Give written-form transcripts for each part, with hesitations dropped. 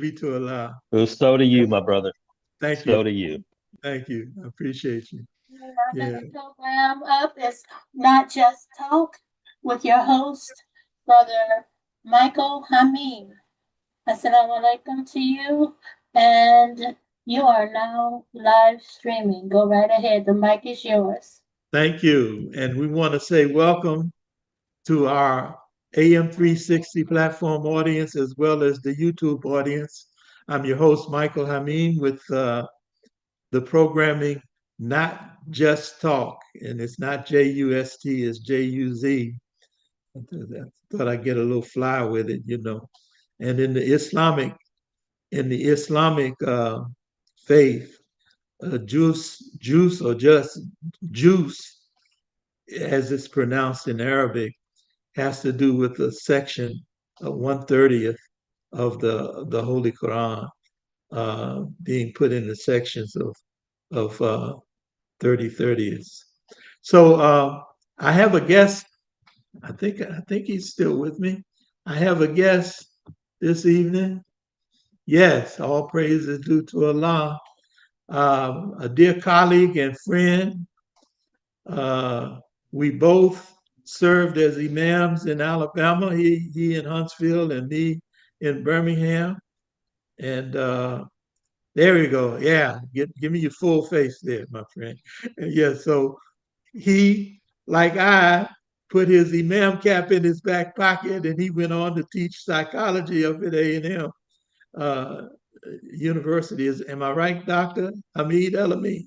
Be to Allah. Well, so do you, my brother. Thank So you. do you. Thank you. I appreciate you. Yeah. Another program up is Not Just Talk with your host, Brother Michael Hamin. Assalamu alaikum to you. And you are now live streaming. Go right ahead. The mic is yours. Thank you. And we want to say welcome to our AM 360 platform audience as well as the YouTube audience. I'm your host, Michael Hamin, with the programming Not Just Talk. And it's not JUST, it's JUZ. I thought I'd get a little fly with it. And in the Islamic faith, juice or just juice, as it's pronounced in Arabic, has to do with the section of 1/30th of the Holy Quran being put in the sections of 30/30ths. So I have a guest. I think he's still with me. I have a guest this evening. Yes, all praise is due to Allah. A dear colleague and friend. Uh, we both served as imams in Alabama. He in Huntsville and me in Birmingham. And there you go. Yeah, give me your full face there, my friend. And yeah, so he, like I, put his imam cap in his back pocket, and he went on to teach psychology up at A&M uh, University. Am I right, Doctor Hameed El Amin?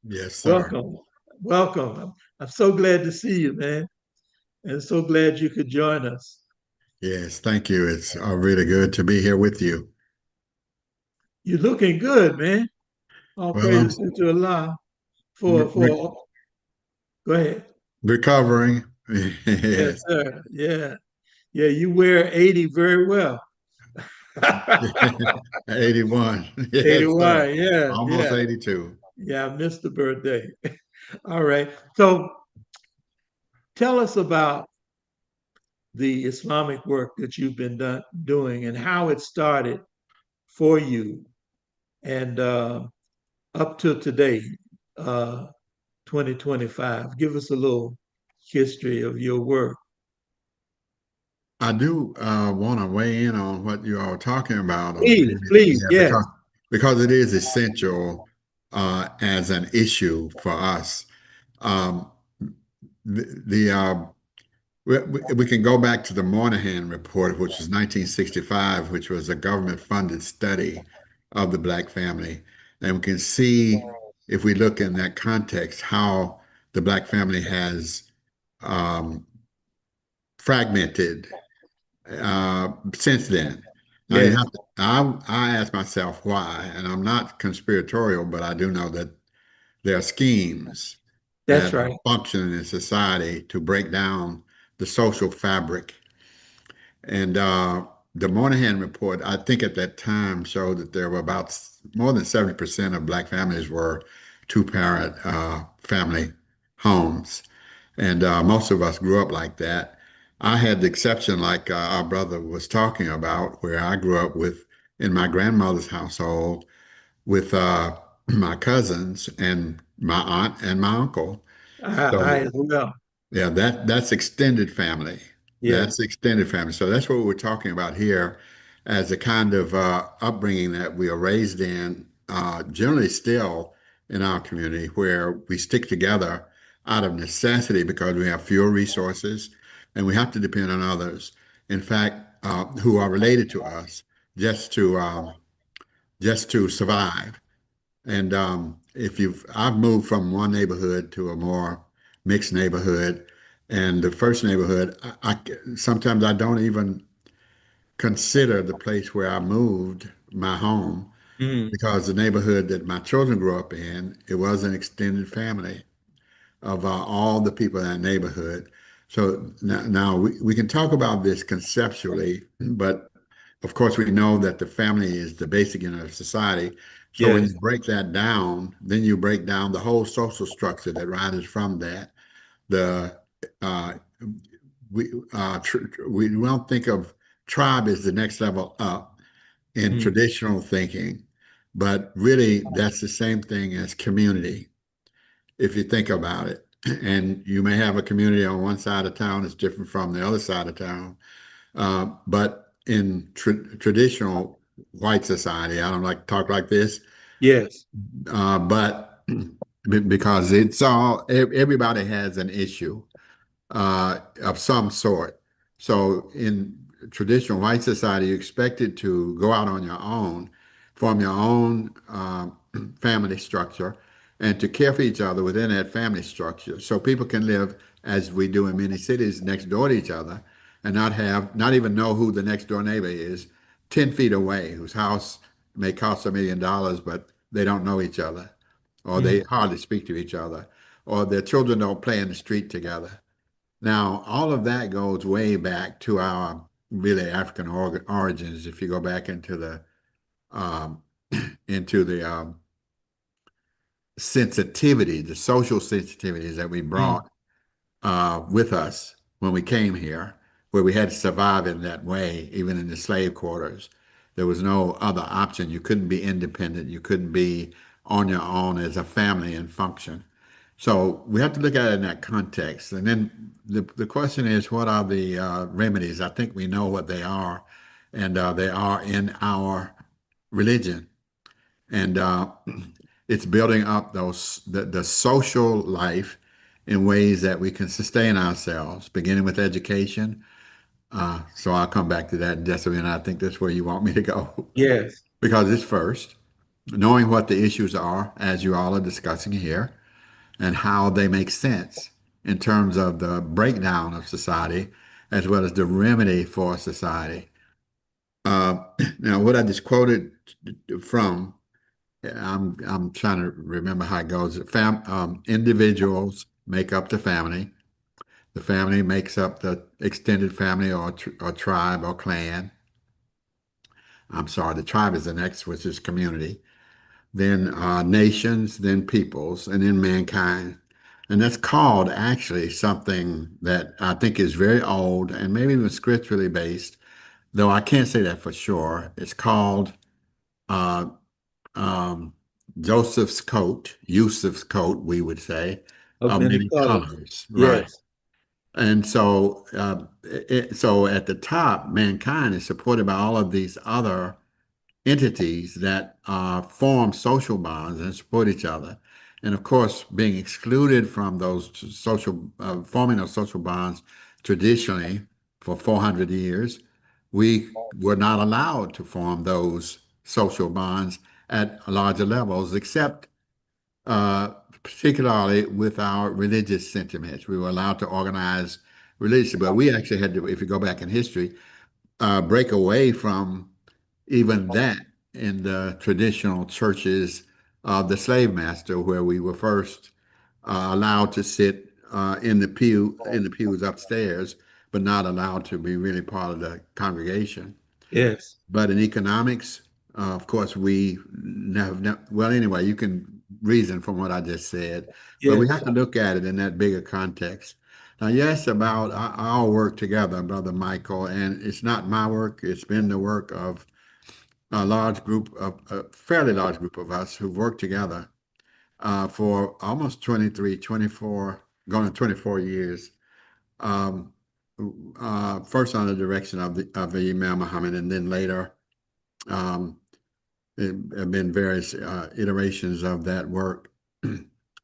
Yes, sir. Welcome, welcome. I'm so glad to see you, man, and so glad you could join us. Yes, thank you. It's really good to be here with you. You're looking good, man. All Well, I'm praises to Allah for re Go ahead. recovering. Yes, Yes. sir. Yeah, yeah. You wear 80 very well. 81. Yes, sir. 81. Yeah, Almost yeah, 82. yeah. I missed the birthday. All right. So tell us about the Islamic work that you've been doing and how it started for you and up to today, uh, 2025. Give us a little history of your work. I do want to weigh in on what you are talking about. Please, please, Yeah, yes. because it is essential as an issue for us. Um, the we can go back to the Moynihan Report, which was 1965, which was a government-funded study of the Black family. And we can see, if we look in that context, how the Black family has um, fragmented since then. Now you Yes, have to, I ask myself why, and I'm not conspiratorial, but I do know that there are schemes that's that are right. functioning in society to break down the social fabric. And the Moynihan report, I think at that time showed that there were about more than 70% of Black families were two-parent family homes. And most of us grew up like that. I had the exception, like our brother was talking about, where I grew up with in my grandmother's household with my cousins and my aunt and my uncle. I So as well. yeah, that's extended family. Yes, That's extended family. So that's what we're talking about here as a kind of upbringing that we are raised in, generally still in our community, where we stick together out of necessity because we have fewer resources and we have to depend on others, in fact, who are related to us just to survive. And if I've moved from one neighborhood to a more mixed neighborhood, and the first neighborhood, sometimes I don't even consider the place where I moved my home mm, because the neighborhood that my children grew up in, it was an extended family of all the people in that neighborhood. So now we can talk about this conceptually, but of course we know that the family is the basic unit of society. So when yes, you break that down, then you break down the whole social structure that rises from that. The uh, we we don't think of tribe as the next level up. in Mm. traditional thinking, but really that's the same thing as community, if you think about it. And you may have a community on one side of town that's different from the other side of town. But in traditional white society, I don't like to talk like this, Yes. but because everybody has an issue of some sort. So in traditional white society, you're expected to go out on your own, form your own family structure, and to care for each other within that family structure. So people can live as we do in many cities next door to each other and not even know who the next door neighbor is, 10 feet away, whose house may cost $1 million, but they don't know each other, or they Mm. hardly speak to each other, or their children don't play in the street together. Now, all of that goes way back to our really African origins. If you go back into the um, into the sensitivity, the social sensitivities that we Mm. brought with us when we came here, where we had to survive in that way, even in the slave quarters. There was no other option. You couldn't be independent. You couldn't be on your own as a family and function. So we have to look at it in that context. And then the question is, what are the remedies? I think we know what they are, and they are in our religion. And it's building up the social life in ways that we can sustain ourselves, beginning with education. So I'll come back to that in just a minute. I think that's where you want me to go Yes. because it's first, knowing what the issues are, as you all are discussing here, and how they make sense in terms of the breakdown of society as well as the remedy for society. Uh, Now, what I just quoted from, I'm trying to remember how it goes. Individuals make up the family. The family makes up the extended family or tribe or clan. I'm sorry, the tribe is the next, which is community. Then nations, then peoples, and then mankind. And that's called actually something that I think is very old and maybe even scripturally based, though I can't say that for sure. It's called uh, um, Yusuf's coat, we would say, Of of many many colors. colors. Right. Yes. And so, so at the top, mankind is supported by all of these other entities that form social bonds and support each other. And of course, being excluded from those forming those social bonds traditionally for 400 years, we were not allowed to form those social bonds at larger levels, except uh, particularly with our religious sentiments. We were allowed to organize religiously, but we actually had to, if you go back in history, break away from even that in the traditional churches of the slave master, where we were first allowed to sit in the pews upstairs, but not allowed to be really part of the congregation. Yes. But in economics, of course, we have no, well, anyway, you can reason from what I just said, but we Yes. have to look at it in that bigger context. Now, yes, about our work together, Brother Michael, and it's not my work, it's been the work of a fairly large group of us who've worked together for almost 23, 24, going on 24 years. Um, First on the direction of the Imam Muhammad, and then later um, there have been various iterations of that work.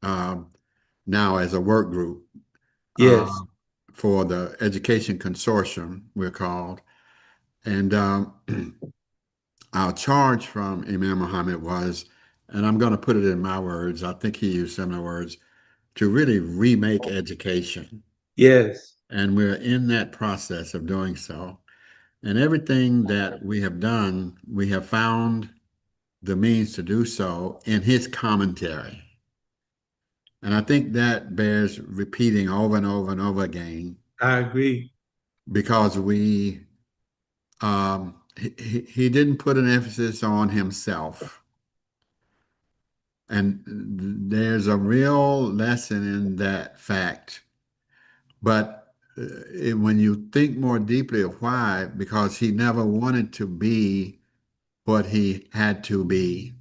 um, Now as a work group Yes. uh, for the Education Consortium, we're called, and our charge from Imam Muhammad was, and I'm going to put it in my words, I think he used similar words, to really remake education. Yes. And we're in that process of doing so. And everything that we have done, we have found the means to do so in his commentary. And I think that bears repeating over and over and over again I agree. because he didn't put an emphasis on himself. And there's a real lesson in that fact. But when you think more deeply of why, because he never wanted to be what he had to be.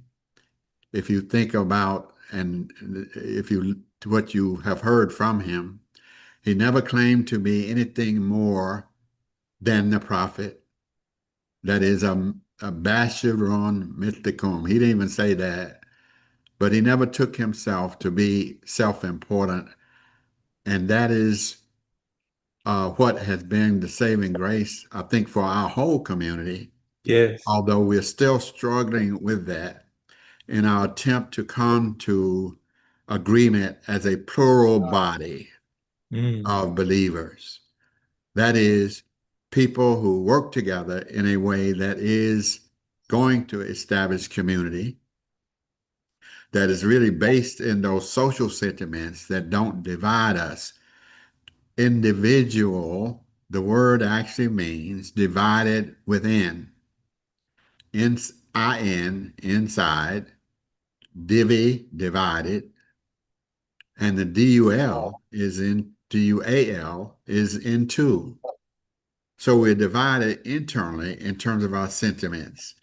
If you think about and if you what you have heard from him, he never claimed to be anything more than the prophet. That is a Basharon Mysticum. He didn't even say that, but he never took himself to be self-important. And that is what has been the saving grace, I think, for our whole community, Yes. although we're still struggling with that in our attempt to come to agreement as a plural body Mm. of believers. That is, people who work together in a way that is going to establish community, that is really based in those social sentiments that don't divide us. Individual, the word actually means divided within. In, inside, divvy, divided, and the DUL is in DUAL is into. So we're divided internally in terms of our sentiments.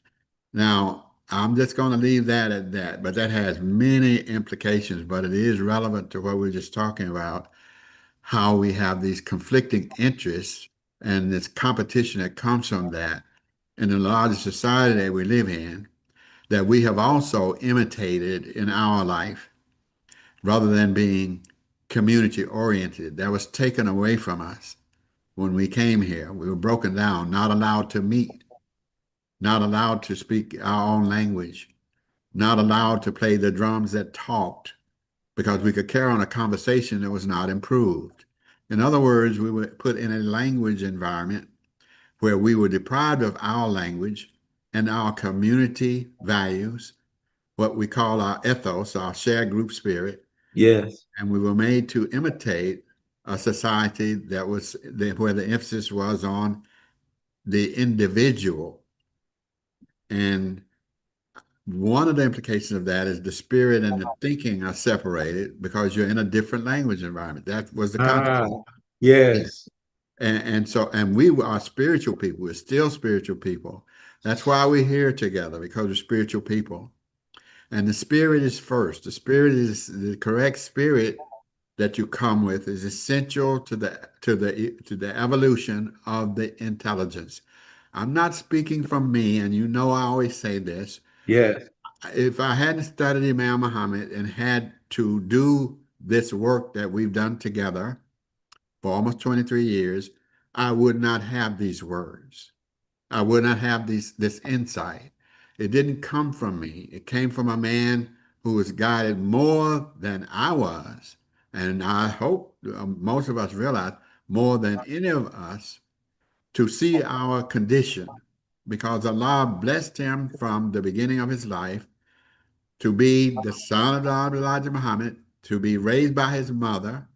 Now, I'm just going to leave that at that, but that has many implications, but it is relevant to what we are just talking about, how we have these conflicting interests and this competition that comes from that in the larger society that we live in, that we have also imitated in our life rather than being community oriented. That was taken away from us when we came here. We were broken down, not allowed to meet, not allowed to speak our own language, not allowed to play the drums that talked because we could carry on a conversation that was not improved. In other words, we were put in a language environment where we were deprived of our language and our community values, what we call our ethos, our shared group spirit, Yes. and we were made to imitate a society that was where the emphasis was on the individual. And one of the implications of that is the spirit and the thinking are separated because you're in a different language environment. That was the Ah, consequence. Yeah. yes. And we are spiritual people. We're still spiritual people. That's why we're here together, because we're spiritual people. And the spirit is first. The spirit is the correct spirit that you come with is essential to the evolution of the intelligence. I'm not speaking from me, and you know I always say this. Yes. If I hadn't studied Imam Muhammad and had to do this work that we've done together for almost 23 years, I would not have these words. I would not have this insight. It didn't come from me. It came from a man who was guided more than I was. And I hope most of us realize more than any of us to see our condition because Allah blessed him from the beginning of his life to be the son of Elijah Muhammad, to be raised by his mother,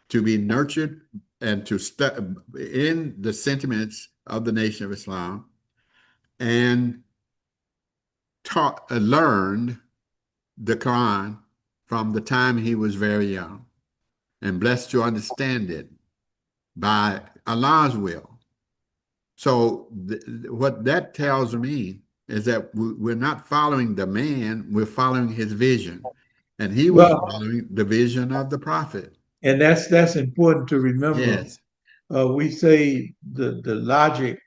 to be nurtured and to in the sentiments of the Nation of Islam, and taught, learned the Quran from the time he was very young, and blessed to understand it by Allah's will. So what that tells me is that we're not following the man, we're following his vision. And he was Well, following the vision of the prophet. and that's important to remember. Yes, We say the logic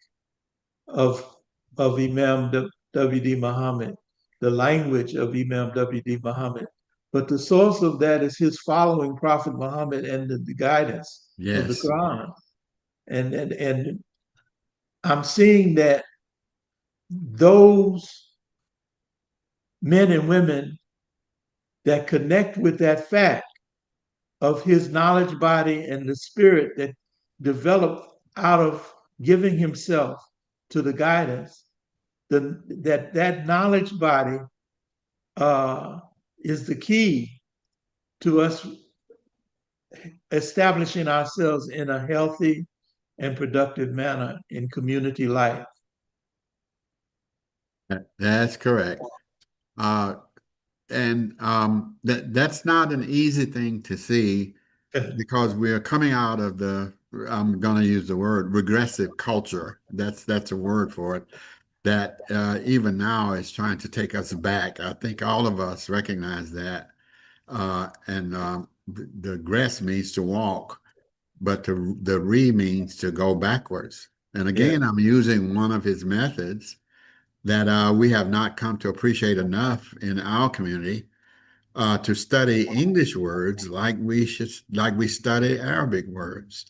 of Imam W.D. Muhammad, the language of Imam W.D. Muhammad, but the source of that is his following Prophet Muhammad and the guidance of the yes. Quran. And I'm seeing that those men and women that connect with that fact of his knowledge body and the spirit that developed out of giving himself to the guidance, that knowledge body is the key to us establishing ourselves in a healthy and productive manner in community life. That's correct. Uh, and that's not an easy thing to see because we're coming out of I'm going to use the word regressive culture. That's a word for it. that even now is trying to take us back. I think all of us recognize that. And the grass means to walk, but the re means to go backwards. And Yeah. again, I'm using one of his methods that we have not come to appreciate enough in our community to study English words like we study Arabic words,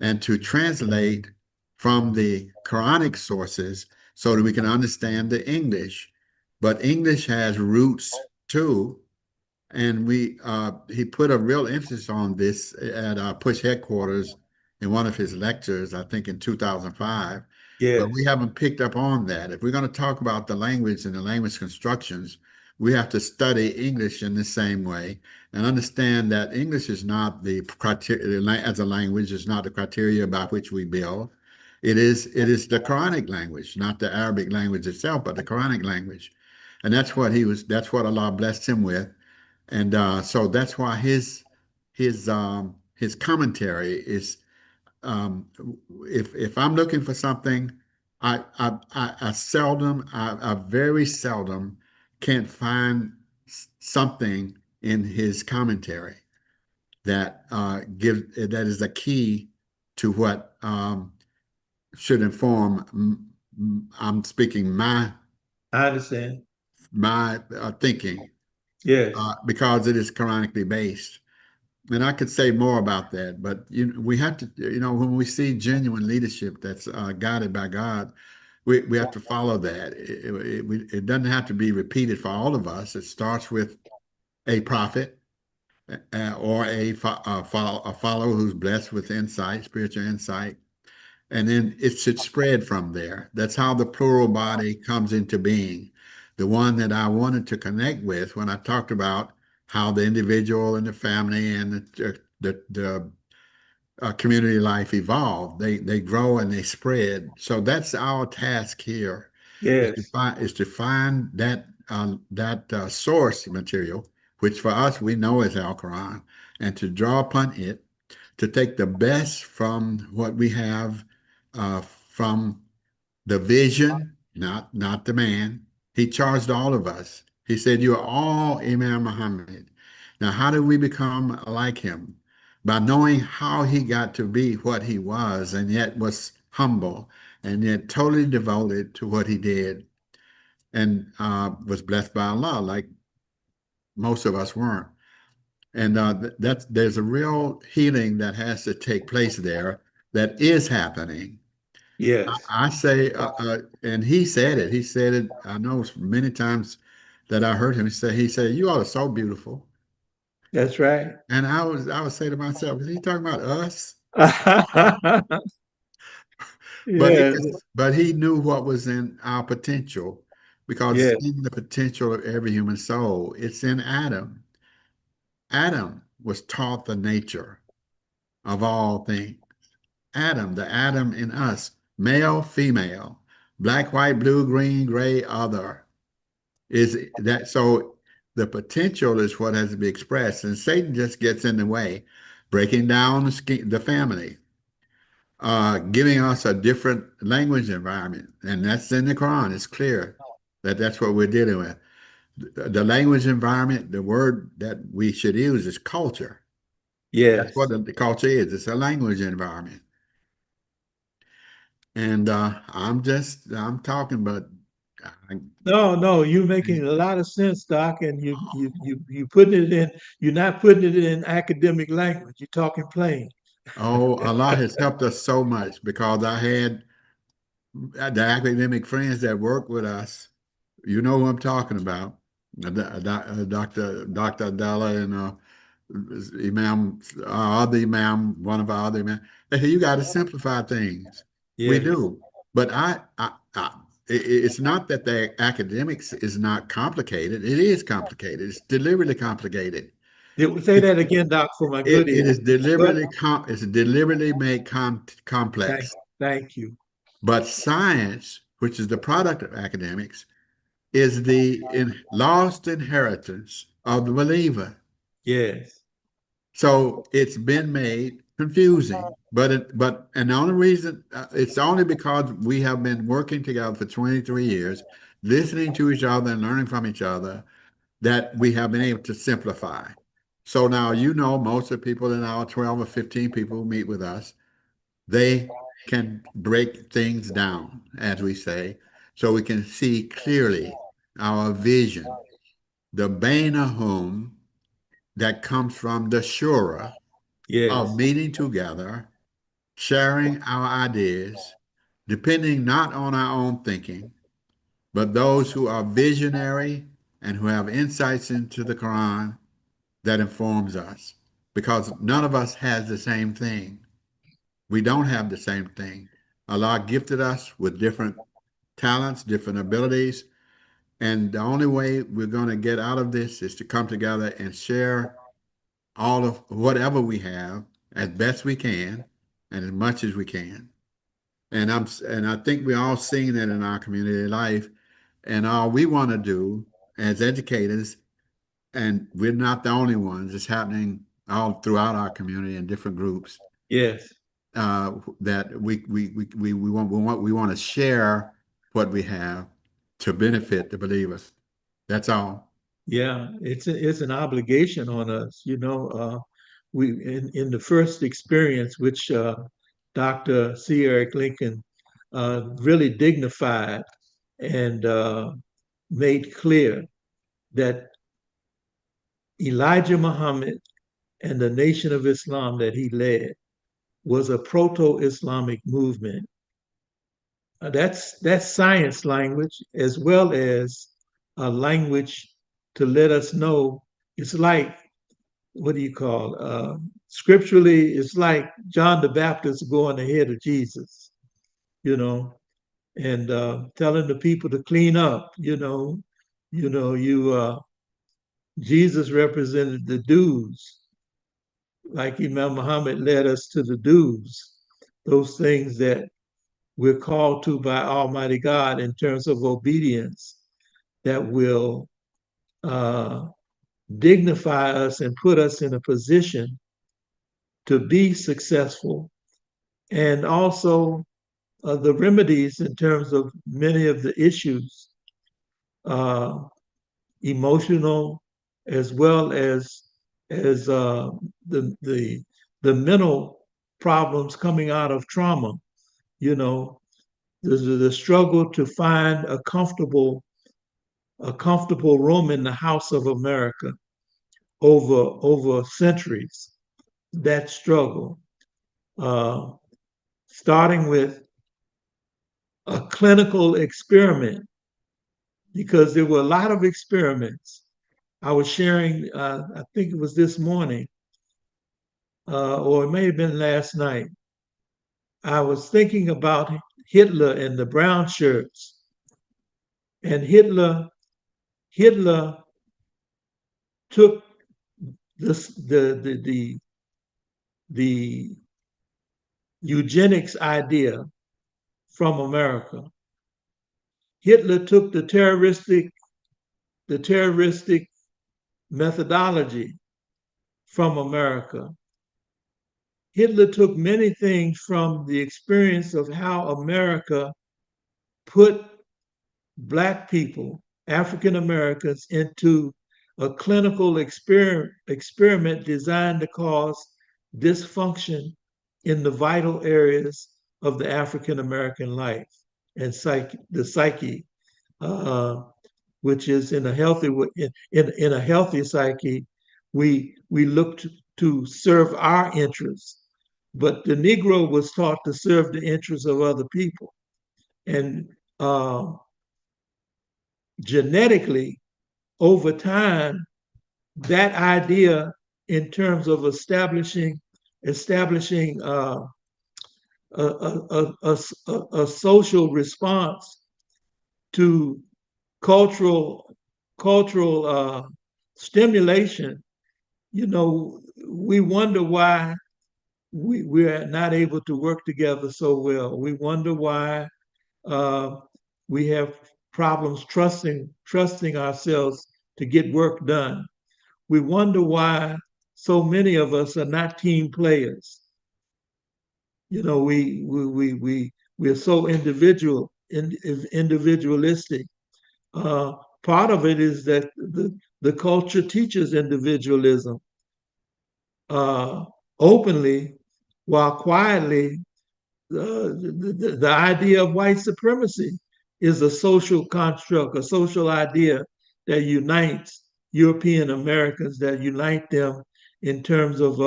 and to translate from the Quranic sources so that we can understand the English. But English has roots too, and we he put a real emphasis on this at our Push headquarters in one of his lectures, I think in 2005. But we Yes. haven't picked up on that. If we're going to talk about the language and the language constructions, we have to study English in the same way and understand that English is not the criteria as a language, is not the criteria by which we build. It is the Quranic language, not the Arabic language itself, but the Quranic language. And that's what Allah blessed him with. And so that's why his commentary is if I'm looking for something, I very seldom can't find something in his commentary that that is a key to what should inform. I'm speaking I understand. my thinking Yes. because it is Quranically based. And I could say more about that, but we have to, when we see genuine leadership that's guided by God, we have to follow that. It doesn't have to be repeated for all of us. It starts with a prophet or a follower who's blessed with insight, spiritual insight, and then it should spread from there. That's how the plural body comes into being. The one that I wanted to connect with when I talked about how the individual and the family and the community life evolve. They grow and they spread. So that's our task here Yes. is to find that source material, which for us we know is Al Quran, and to draw upon it to take the best from what we have from the vision, not the man. He charged all of us. He said, "You are all Imam Muhammad." Now, how did we become like him? By knowing how he got to be what he was, and yet was humble, and yet totally devoted to what he did, and was blessed by Allah, like most of us weren't. And there's a real healing that has to take place there that is happening. Yes. I say, and he said it. He said it. I know many times that I heard him say. He said, "You all are so beautiful." That's right. And I would say to myself, "Is he talking about us?" Yeah. But he knew what was in our potential, because Yes. it's in the potential of every human soul. It's in Adam. Adam was taught the nature of all things. Adam, the Adam in us, male, female, black, white, blue, green, gray, other. Is that so? The potential is what has to be expressed, and Satan just gets in the way, breaking down the family, giving us a different language environment, and that's in the Quran. It's clear that that's what we're dealing with. The language environment, the word that we should use is culture. That's what Yes. the culture is. It's a language environment. And I'm talking, but I, No, no, you're making a lot of sense, Doc, and you putting it in, you're not putting it in academic language. You're talking plain. oh, Allah has helped us so much because I had the academic friends that work with us. You know who I'm talking about. Dr. Abdallah and Imam, our other Imam, one of our other Imam. They say, you got to simplify things. We Yes. do. But it's not that the academics is not complicated. It is complicated. It's deliberately complicated. Say that again, Doc, for my good It ear. is But it's deliberately made thank, complex. thank you. But science, which is the product of academics, is the lost inheritance of the believer. Yes. So it's been made confusing. And the only reason it's only because we have been working together for 23 years, listening to each other and learning from each other, that we have been able to simplify. So now most of the people in our 12 or 15 people who meet with us, they can break things down, as we say, so we can see clearly our vision, the Bainahum that comes from the Shura of Yes. meeting together, sharing our ideas, depending not on our own thinking, but those who are visionary and who have insights into the Quran that informs us. Because none of us has the same thing. We don't have the same thing. Allah gifted us with different talents, different abilities, and the only way we're going to get out of this is to come together and share all of whatever we have as best we can and as much as we can. And I think we're all seeing that in our community life. And all we want to do as educators, and we're not the only ones, it's happening all throughout our community in different groups, Yes. that we want to share what we have to benefit the believers. That's all. Yeah, it's an obligation on us. We in the first experience, which Dr. C. Eric Lincoln really dignified and made clear that Elijah Muhammad and the Nation of Islam that he led was a proto-Islamic movement. That's science language as well as a language to let us know. It's like, what do you call, scripturally, it's like John the Baptist going ahead of Jesus, you know, and telling the people to clean up. Jesus represented the dues, like Imam Muhammad led us to the dues, those things that we're called to by Almighty God in terms of obedience that will uh, dignify us and put us in a position to be successful, and also the remedies in terms of many of the issues, uh, emotional as well as the the mental problems coming out of trauma. You know, the struggle to find a comfortable room in the house of America over centuries. That struggle, uh, starting with a clinical experiment, because there were a lot of experiments. I was sharing, I think it was this morning, or it may have been last night. I was thinking about Hitler and the brown shirts, and Hitler took this, the eugenics idea from America. Hitler took the terroristic methodology from America. Hitler took many things from the experience of how America put Black people, African Americans, into a clinical experiment designed to cause dysfunction in the vital areas of the African American life and the psyche, uh, which is in a healthy in a healthy psyche, we look to serve our interests, but the Negro was taught to serve the interests of other people, and uh, genetically over time, that idea in terms of establishing a social response to cultural cultural stimulation. We wonder why we're not able to work together so well. We wonder why uh, we have problems trusting ourselves to get work done. We wonder why so many of us are not team players. You know, we're so individualistic. Uh, Part of it is that the culture teaches individualism uh, openly, while quietly the idea of white supremacy is a social construct, a social idea that unites European Americans, that unite them in terms of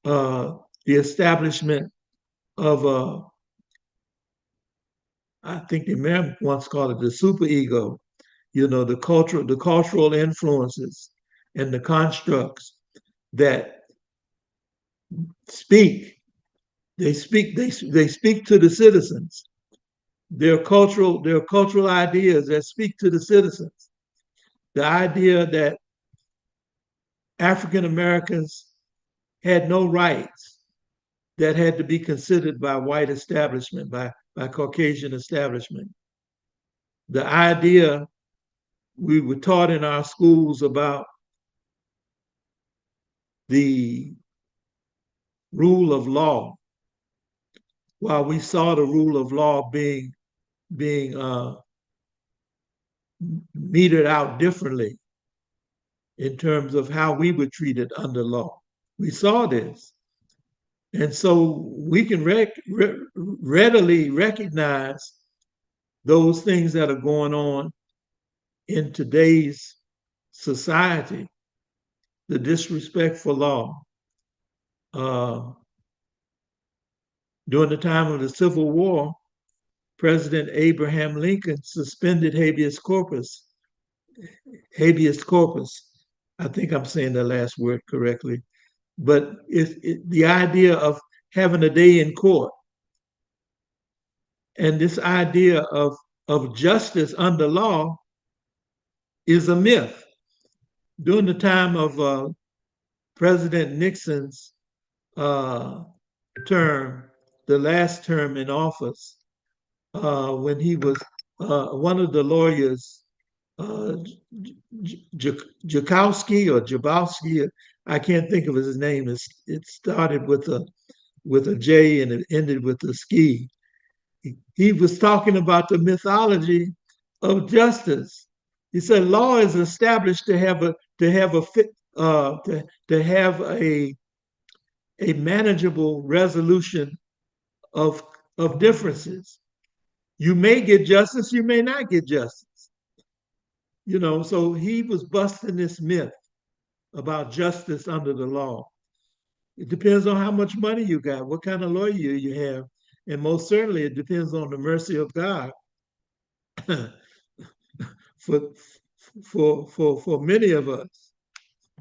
the establishment of, I think the man once called it the superego, you know, the cultural influences and the constructs that speak, they speak to the citizens. Their cultural ideas that speak to the citizens. The idea that African Americans had no rights, that had to be considered by white establishment, by Caucasian establishment. The idea we were taught in our schools about the rule of law, while we saw the rule of law being metered out differently in terms of how we were treated under law. We saw this. And so we can readily recognize those things that are going on in today's society, the disrespect for law. Uh, During the time of the Civil War, President Abraham Lincoln suspended habeas corpus. I think I'm saying the last word correctly, but the idea of having a day in court and this idea of justice under law is a myth. During the time of President Nixon's uh, term, the last term in office, when he was one of the lawyers, uh, Jakowski or Jabowski, I can't think of his name. It started with a J and it ended with a ski. He was talking about the mythology of justice. He said law is established to have a fit to have a manageable resolution of differences. You may get justice, you may not get justice. You know, so he was busting this myth about justice under the law. It depends on how much money you got, what kind of lawyer you have, and most certainly it depends on the mercy of God. for for many of us,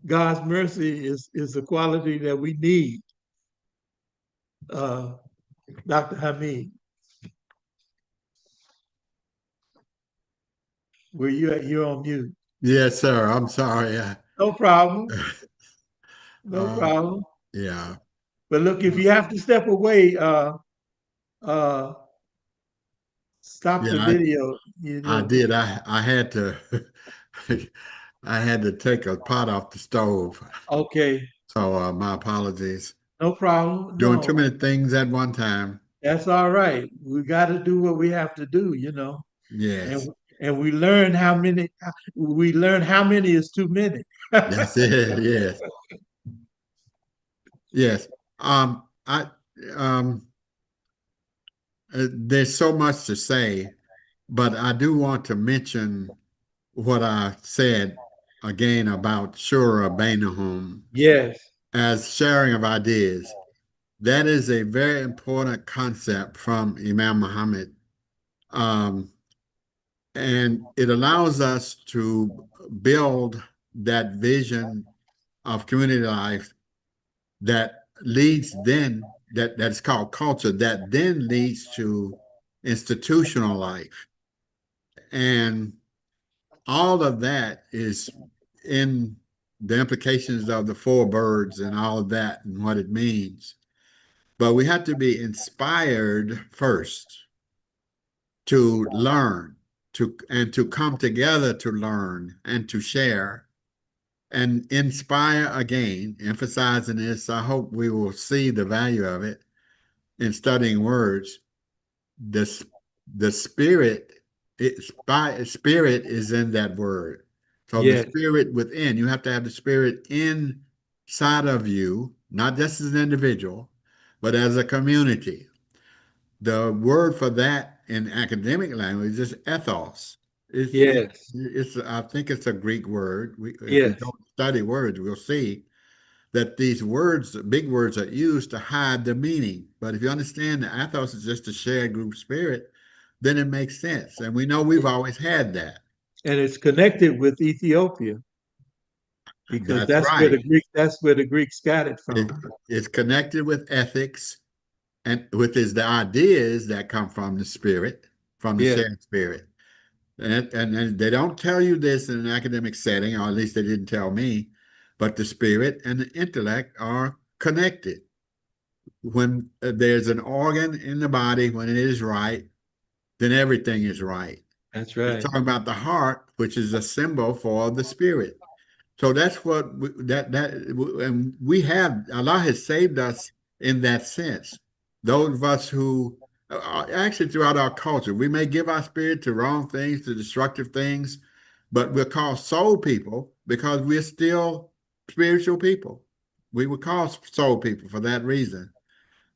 God's mercy is the quality that we need. Uh, Dr. Hamid, where you at? You're on mute. Yes, sir. I'm sorry. No problem. No Uh, problem. yeah. But look, if you have to step away, uh, stop the Yeah, video. You I know. did. I had to I had to take a pot off the stove. Okay. So my apologies. No problem. Doing too No, many things at one time. that's all right. We got to do what we have to do. You know. Yes. And we learn how many. We learn how many is too many. That's it. Yes. Yes. I um there's so much to say, but I do want to mention what I said again about Shura Bainahum Yes. as sharing of ideas. That is a very important concept from Imam Muhammad. Um, and it allows us to build that vision of community life that leads then, that's called culture, that then leads to institutional life. And all of that is in the implications of the four birds and all of that and what it means. But we have to be inspired first to learn, to come together to learn and to share and inspire again, emphasizing this. I hope we will see the value of it. in studying words, the the spirit, spirit is in that word. So the Yes, spirit within, you have to have the spirit inside of you, not just as an individual, but as a community. The word for that in academic language is ethos. yes, I think it's a Greek word. If we yes, don't study words, we'll see that these words, big words, are used to hide the meaning. But if you understand the ethos is just a shared group spirit, then it makes sense. And we know we've always had that. and it's connected with Ethiopia because That's right. That's where the Greeks got it It, from. it's connected with ethics and with is the ideas that come from the spirit, from the Yes, shared spirit. And they don't tell you this in an academic setting, or at least they didn't tell me, but the spirit and the intellect are connected. When there's an organ in the body, when it is right, then everything is right. that's He's right. talking about the heart, which is a symbol for the spirit. So that's what and we have, Allah has saved us in that sense. Those of us who actually throughout our culture, we may give our spirit to wrong things, to destructive things, but we're called soul people because we're still spiritual people. We were called soul people for that reason,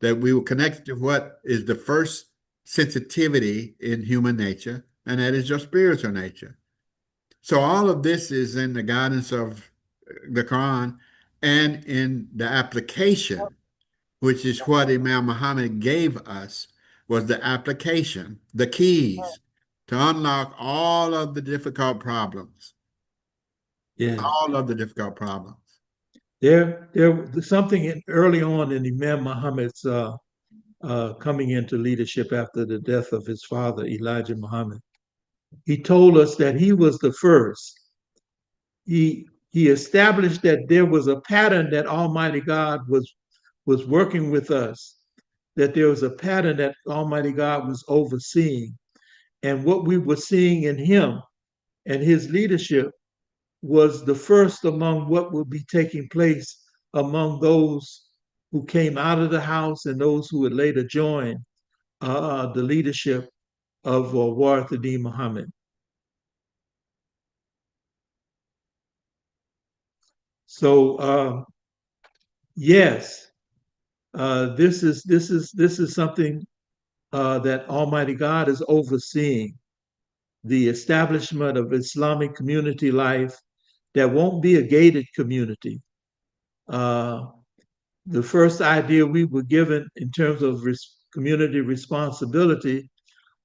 that we were connected to what is the first sensitivity in human nature, and that is your spiritual nature. So all of this is in the guidance of the Quran and in the application, which is what Imam Muhammad gave us, was the application, the keys to unlock all of the difficult problems, Yes. all of the difficult problems. There was something early on in Imam Muhammad's coming into leadership after the death of his father, Elijah Muhammad. He told us that he was the first. He established that there was a pattern that Almighty God was working with us, that there was a pattern that Almighty God was overseeing. And what we were seeing in him and his leadership was the first among what would be taking place among those who came out of the house and those who would later join the leadership of Warith Adi Muhammad. So yes, this is something that Almighty God is overseeing, the establishment of Islamic community life that won't be a gated community. Uh, the first idea we were given in terms of community responsibility,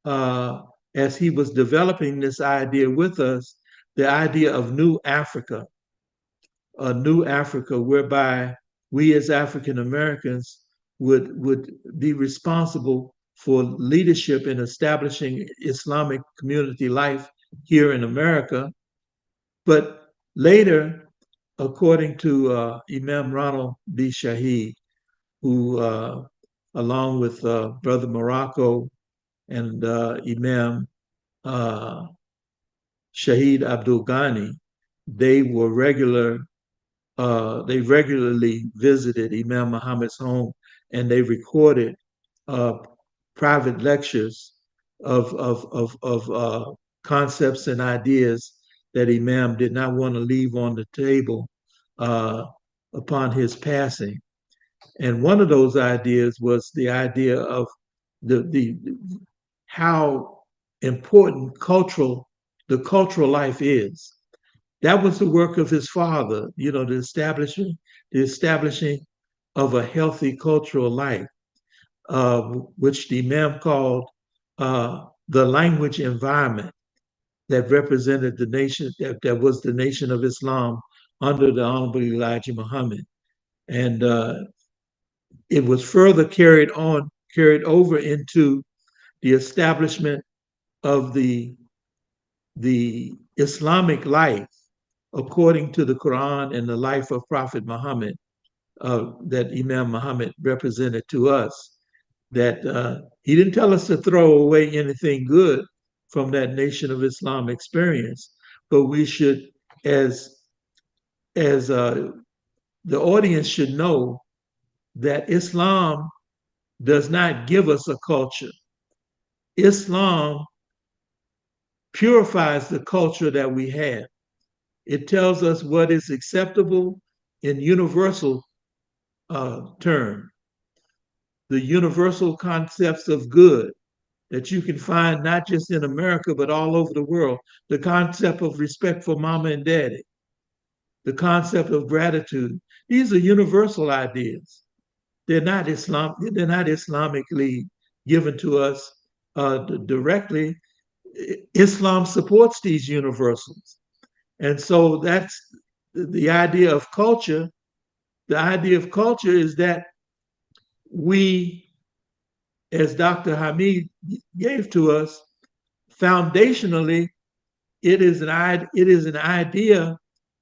uh, as he was developing this idea with us, the idea of New Africa, a New Africa whereby we as African Americans would be responsible for leadership in establishing Islamic community life here in America. But later, according to Imam Ronald B. Shaheed, who, along with Brother Morocco and Imam uh, Shaheed Abdul Ghani, they were they regularly visited Imam Muhammad's home and they recorded uh, private lectures of concepts and ideas that Imam did not want to leave on the table uh, upon his passing. And one of those ideas was the idea of the how important the cultural life is. That was the work of his father, the establishing of a healthy cultural life, which the Imam called the language environment that represented the nation, that was the nation of Islam under the Honorable Elijah Muhammad. And it was further carried over into the establishment of the Islamic life according to the Quran and the life of Prophet Muhammad, that Imam Muhammad represented to us. That he didn't tell us to throw away anything good from that Nation of Islam experience, but we should, as the audience should know, that Islam does not give us a culture. Islam purifies the culture that we have. It tells us what is acceptable in universal term, the universal concepts of good that you can find not just in America, but all over the world. The concept of respect for mama and daddy, the concept of gratitude. These are universal ideas. They're not Islamically given to us directly. Islam supports these universals. And so that's the idea of culture. The idea of culture is that we, as Dr. Hameed gave to us, foundationally, it is an idea,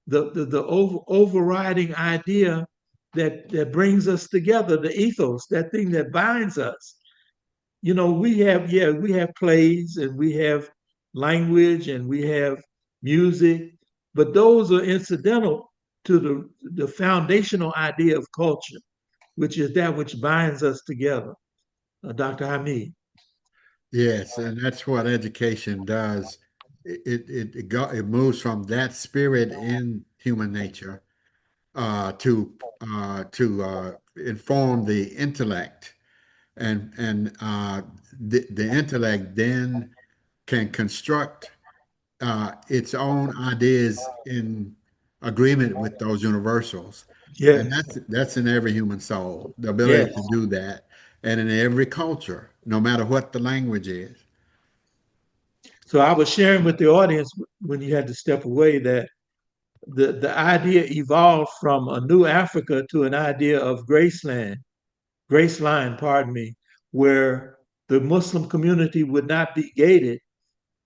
the overriding idea that brings us together, the ethos, that thing that binds us. You know, we have plays and we have language and we have music, but those are incidental to the foundational idea of culture, which is that which binds us together. Dr. Hamid. Yes, and that's what education does. It moves from that spirit in human nature to inform the intellect, and the intellect then can construct its own ideas in agreement with those universals. And Yes, that's in every human soul, the ability to yes. do that, and in every culture, no matter what the language is. So I was sharing with the audience when you had to step away that the idea evolved from a new Africa to an idea of Graceline, pardon me, where the Muslim community would not be gated,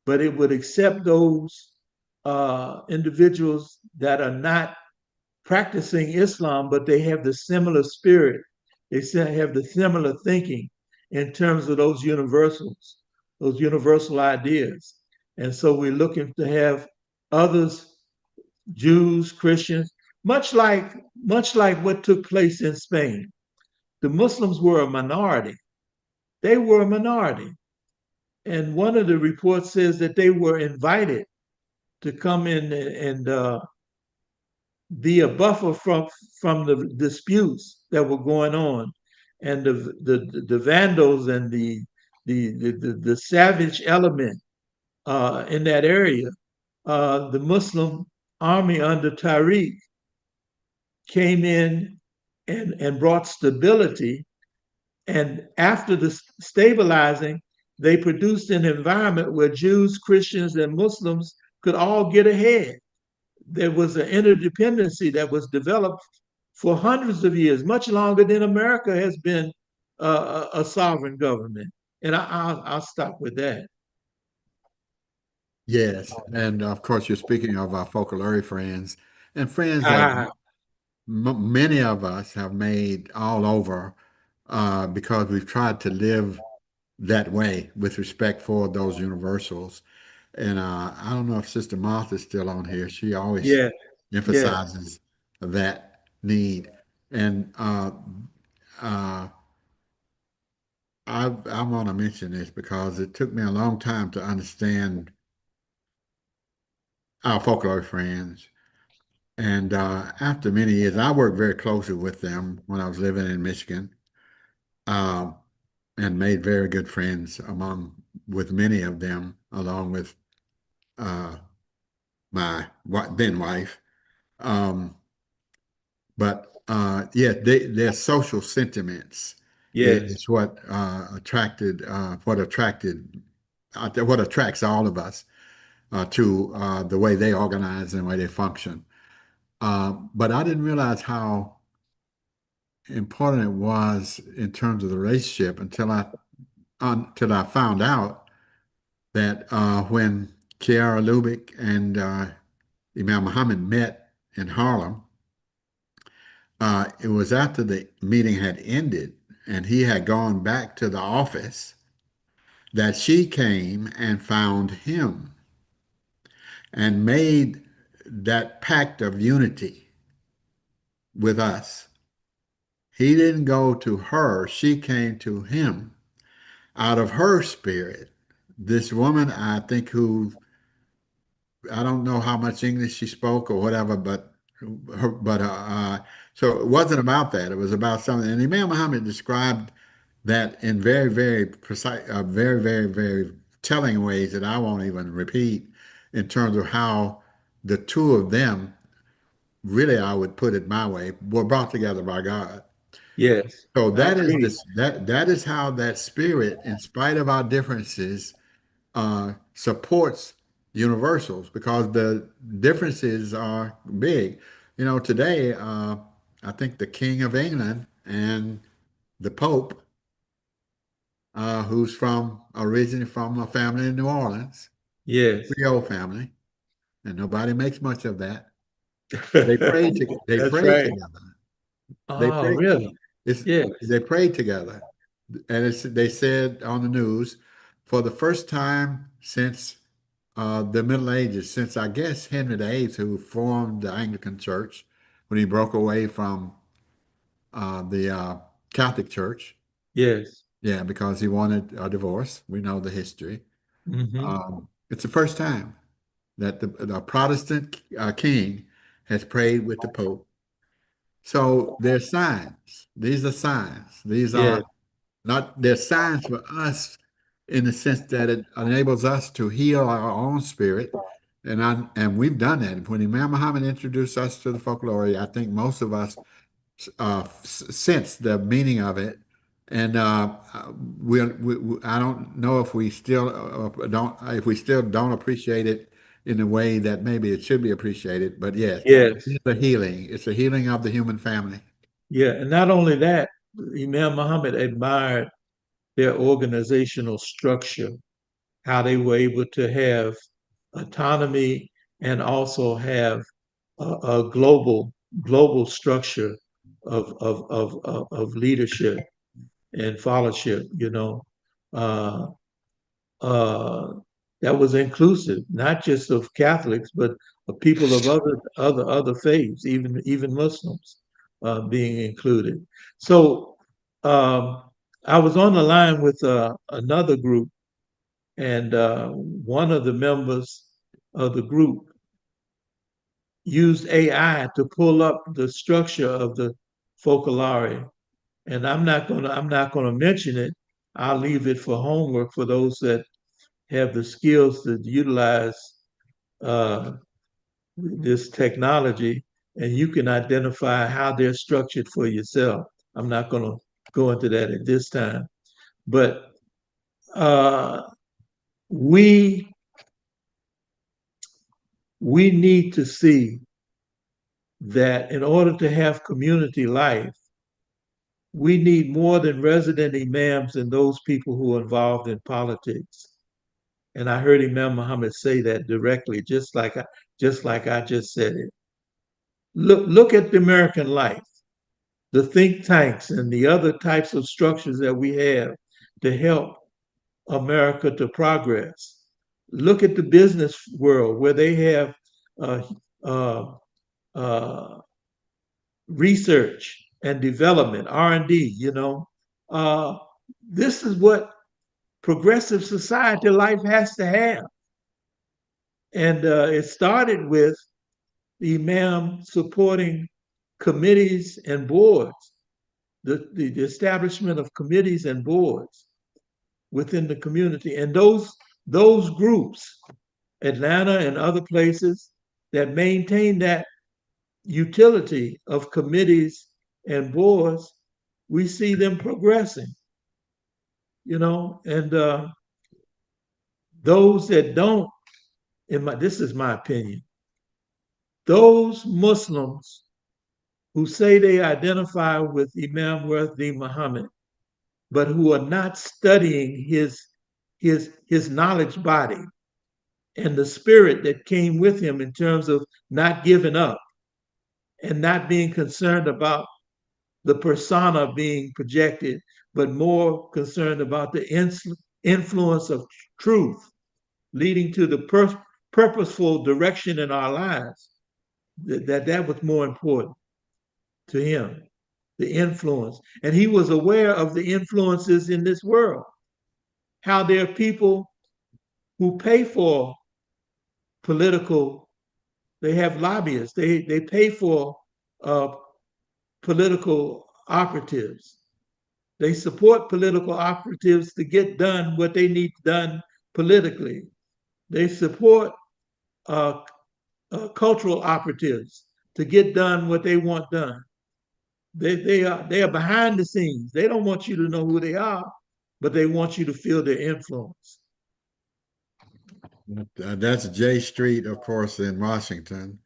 but it would accept those individuals that are not practicing Islam, but they have the similar spirit. They have the similar thinking in terms of those universals, those universal ideas. And so we're looking to have others, Jews, Christians, much like what took place in Spain. The Muslims were a minority. They were a minority. And one of the reports says that they were invited to come in and be a buffer from the disputes that were going on, and the vandals and the savage element in that area. The Muslim army under Tariq came in and brought stability, and after the stabilizing, they produced an environment where Jews, Christians, and Muslims could all get ahead. There was an interdependency that was developed for hundreds of years, much longer than America has been a sovereign government. And I'll stop with that. Yes, and of course, you're speaking of our folklore friends and friends that Ah, many of us have made all over because we've tried to live that way with respect for those universals. And I don't know if Sister Martha's still on here. She always yeah, yeah. emphasizes that need. And uh, I want to mention this because it took me a long time to understand our folklore friends. And after many years, I worked very closely with them when I was living in Michigan, uh, and made very good friends among with many of them, along with uh, my then wife. Um, but yeah, their social sentiments Yes. is what attracts all of us to the way they organize and the way they function. But I didn't realize how important it was in terms of the relationship until I found out that when Kiara Lubick and Imam Muhammad met in Harlem, it was after the meeting had ended and he had gone back to the office that she came and found him and made that pact of unity with us. He didn't go to her, she came to him out of her spirit. This woman, I think, who I don't know how much English she spoke or whatever, but so it wasn't about that. It was about something. And Imam Muhammad described that in very, very precise, very, very, very telling ways that I won't even repeat in terms of how the two of them, really, I would put it my way, were brought together by God. Yes, So I that is agree. this that is how that spirit, in spite of our differences, supports universals because the differences are big. Today, I think the King of England and the Pope, who's from originally from a family in New Orleans, Yes. Creole family, and nobody makes much of that. They prayed to, they That's prayed right. together. They Oh, prayed. really? It's, Yes. they prayed together, and they said on the news, for the first time since the Middle Ages, since I guess Henry VIII, who formed the Anglican Church when he broke away from the Catholic Church. Yes. Yeah, because he wanted a divorce. We know the history. Hmm. It's the first time that the Protestant king has prayed with the Pope. So they're signs. These are signs. These are Yes. not, they're signs for us in the sense that it enables us to heal our own spirit. And we've done that. When Imam Muhammad introduced us to the folklore, I think most of us sense the meaning of it. And I don't know if we still don't appreciate it in a way that maybe it should be appreciated. But yes, Yes. it's a healing. It's a healing of the human family. Yeah. And not only that, Imam Muhammad admired their organizational structure, how they were able to have autonomy and also have a global structure of leadership and fellowship. Uh, uh, that was inclusive, not just of Catholics, but of people of other faiths, even Muslims being included. So um, I was on the line with another group, and one of the members of the group used AI to pull up the structure of the focolare. And I'm not gonna mention it. I'll leave it for homework for those that have the skills to utilize uh, this technology, and you can identify how they're structured for yourself. I'm not going to go into that at this time, but uh, we we need to see that in order to have community life, we need more than resident imams and those people who are involved in politics. And I heard Imam Muhammad say that directly, just like I just said it. Look at the American life, the think tanks and the other types of structures that we have to help America to progress. Look at the business world where they have uh, uh, uh, research and development, R&D. Uh, this is what progressive society life has to have. And it started with the imam supporting committees and boards, the establishment of committees and boards within the community. And those groups, Atlanta and other places that maintain that utility of committees and boards, we see them progressing, and those that don't, this is my opinion, those Muslims who say they identify with Imam Worthy Muhammad, but who are not studying his knowledge body and the spirit that came with him in terms of not giving up and not being concerned about the persona being projected, but more concerned about the influence of truth leading to the purposeful direction in our lives. That was more important to him. the influence. And he was aware of the influences in this world, how there are people who pay for political, they have lobbyists, they pay for uh, political operatives. They support political operatives to get done what they need done politically. They support uh, cultural operatives to get done what they want done. They are behind the scenes. They don't want you to know who they are, but they want you to feel their influence. That's J Street, of course, in Washington,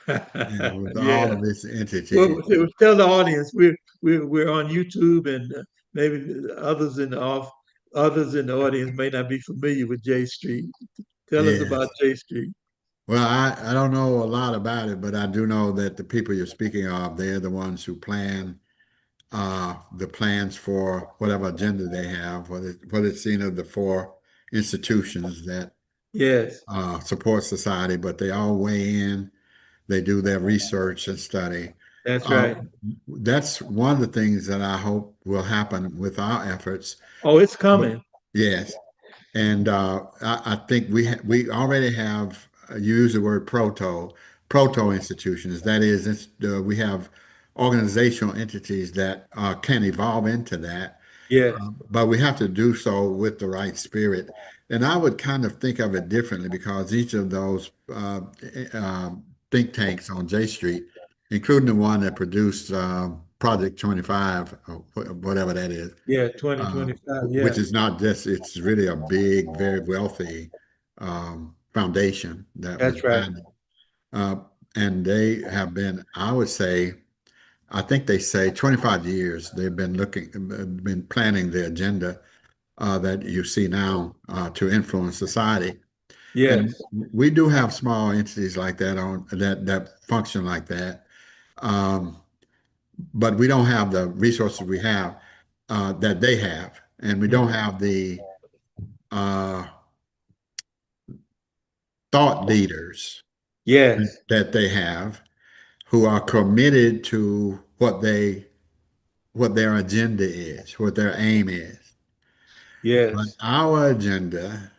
with all Yeah. of its Well, entities. tell the audience we're on YouTube, and maybe others in the audience may not be familiar with J Street. Tell us about Yes. J Street. Well, I don't know a lot about it, but I do know that the people you're speaking of, they're the ones who plan the plans for whatever agenda they have, whether it's seen of the four institutions that Yes, support society, but they all weigh in. They do their research and study. that's Uh, right. that's one of the things that I hope will happen with our efforts. Oh, it's But coming. yes, and I think we already have you use the word proto institutions. That is, we have organizational entities that can evolve into that, Yes, but we have to do so with the right spirit. And I would kind of think of it differently because each of those uh, think tanks on J Street, including the one that produced Project 25, or whatever that is, yeah, uh, 2025. which Yeah, is not just, it's really a big, very wealthy foundation that was that's right. behind it. Uh, and they have been, I would say, I think they say 25 years they've been planning the agenda that you see now to influence society. And Yes, we do have small entities like that that function like that. Um, but we don't have the resources we have that they have, and we don't mm, have the uh, thought leaders yes, that they have who are committed to what their agenda is, what their aim is. But yes. our agenda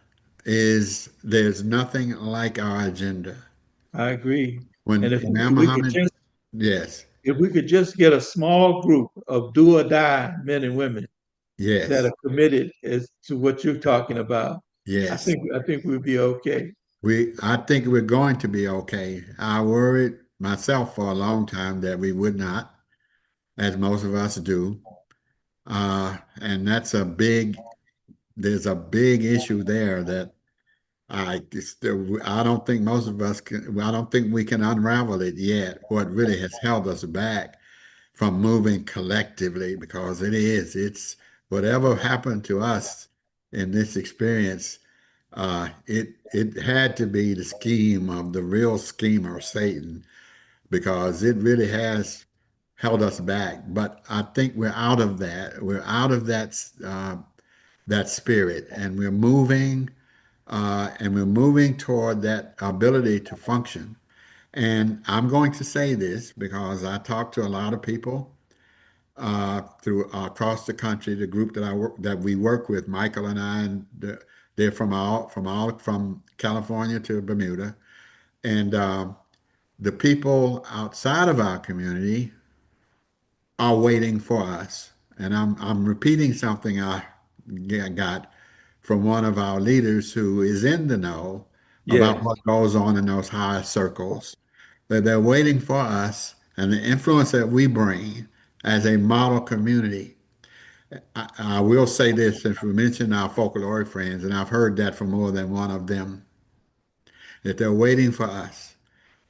is there's nothing like our agenda. I agree. When And Imam Muhammad, yes, if we could just get a small group of do or die men and women that yes, are committed as to what you're talking about, yes. I think we'd be okay. I think we're going to be okay. I worried myself for a long time that we would not, as most of us do. And there's a big issue there that I don't think most of us can, I don't think we can unravel it yet, what really has held us back from moving collectively, because it's whatever happened to us in this experience, it had to be the scheme of the real schemer, Satan, because it really has held us back. But I think we're out of that. We're out of that spirit, and we're moving toward that ability to function. And I'm going to say this because I talk to a lot of people through across the country. The group that we work with, Michael and I, and they're from California to Bermuda, and the people outside of our community are waiting for us. And I'm repeating something I got from one of our leaders who is in the know about Yes, what goes on in those higher circles. That they're waiting for us and the influence that we bring as a model community. I will say this, since we mentioned our folklore friends, and I've heard that from more than one of them, that they're waiting for us.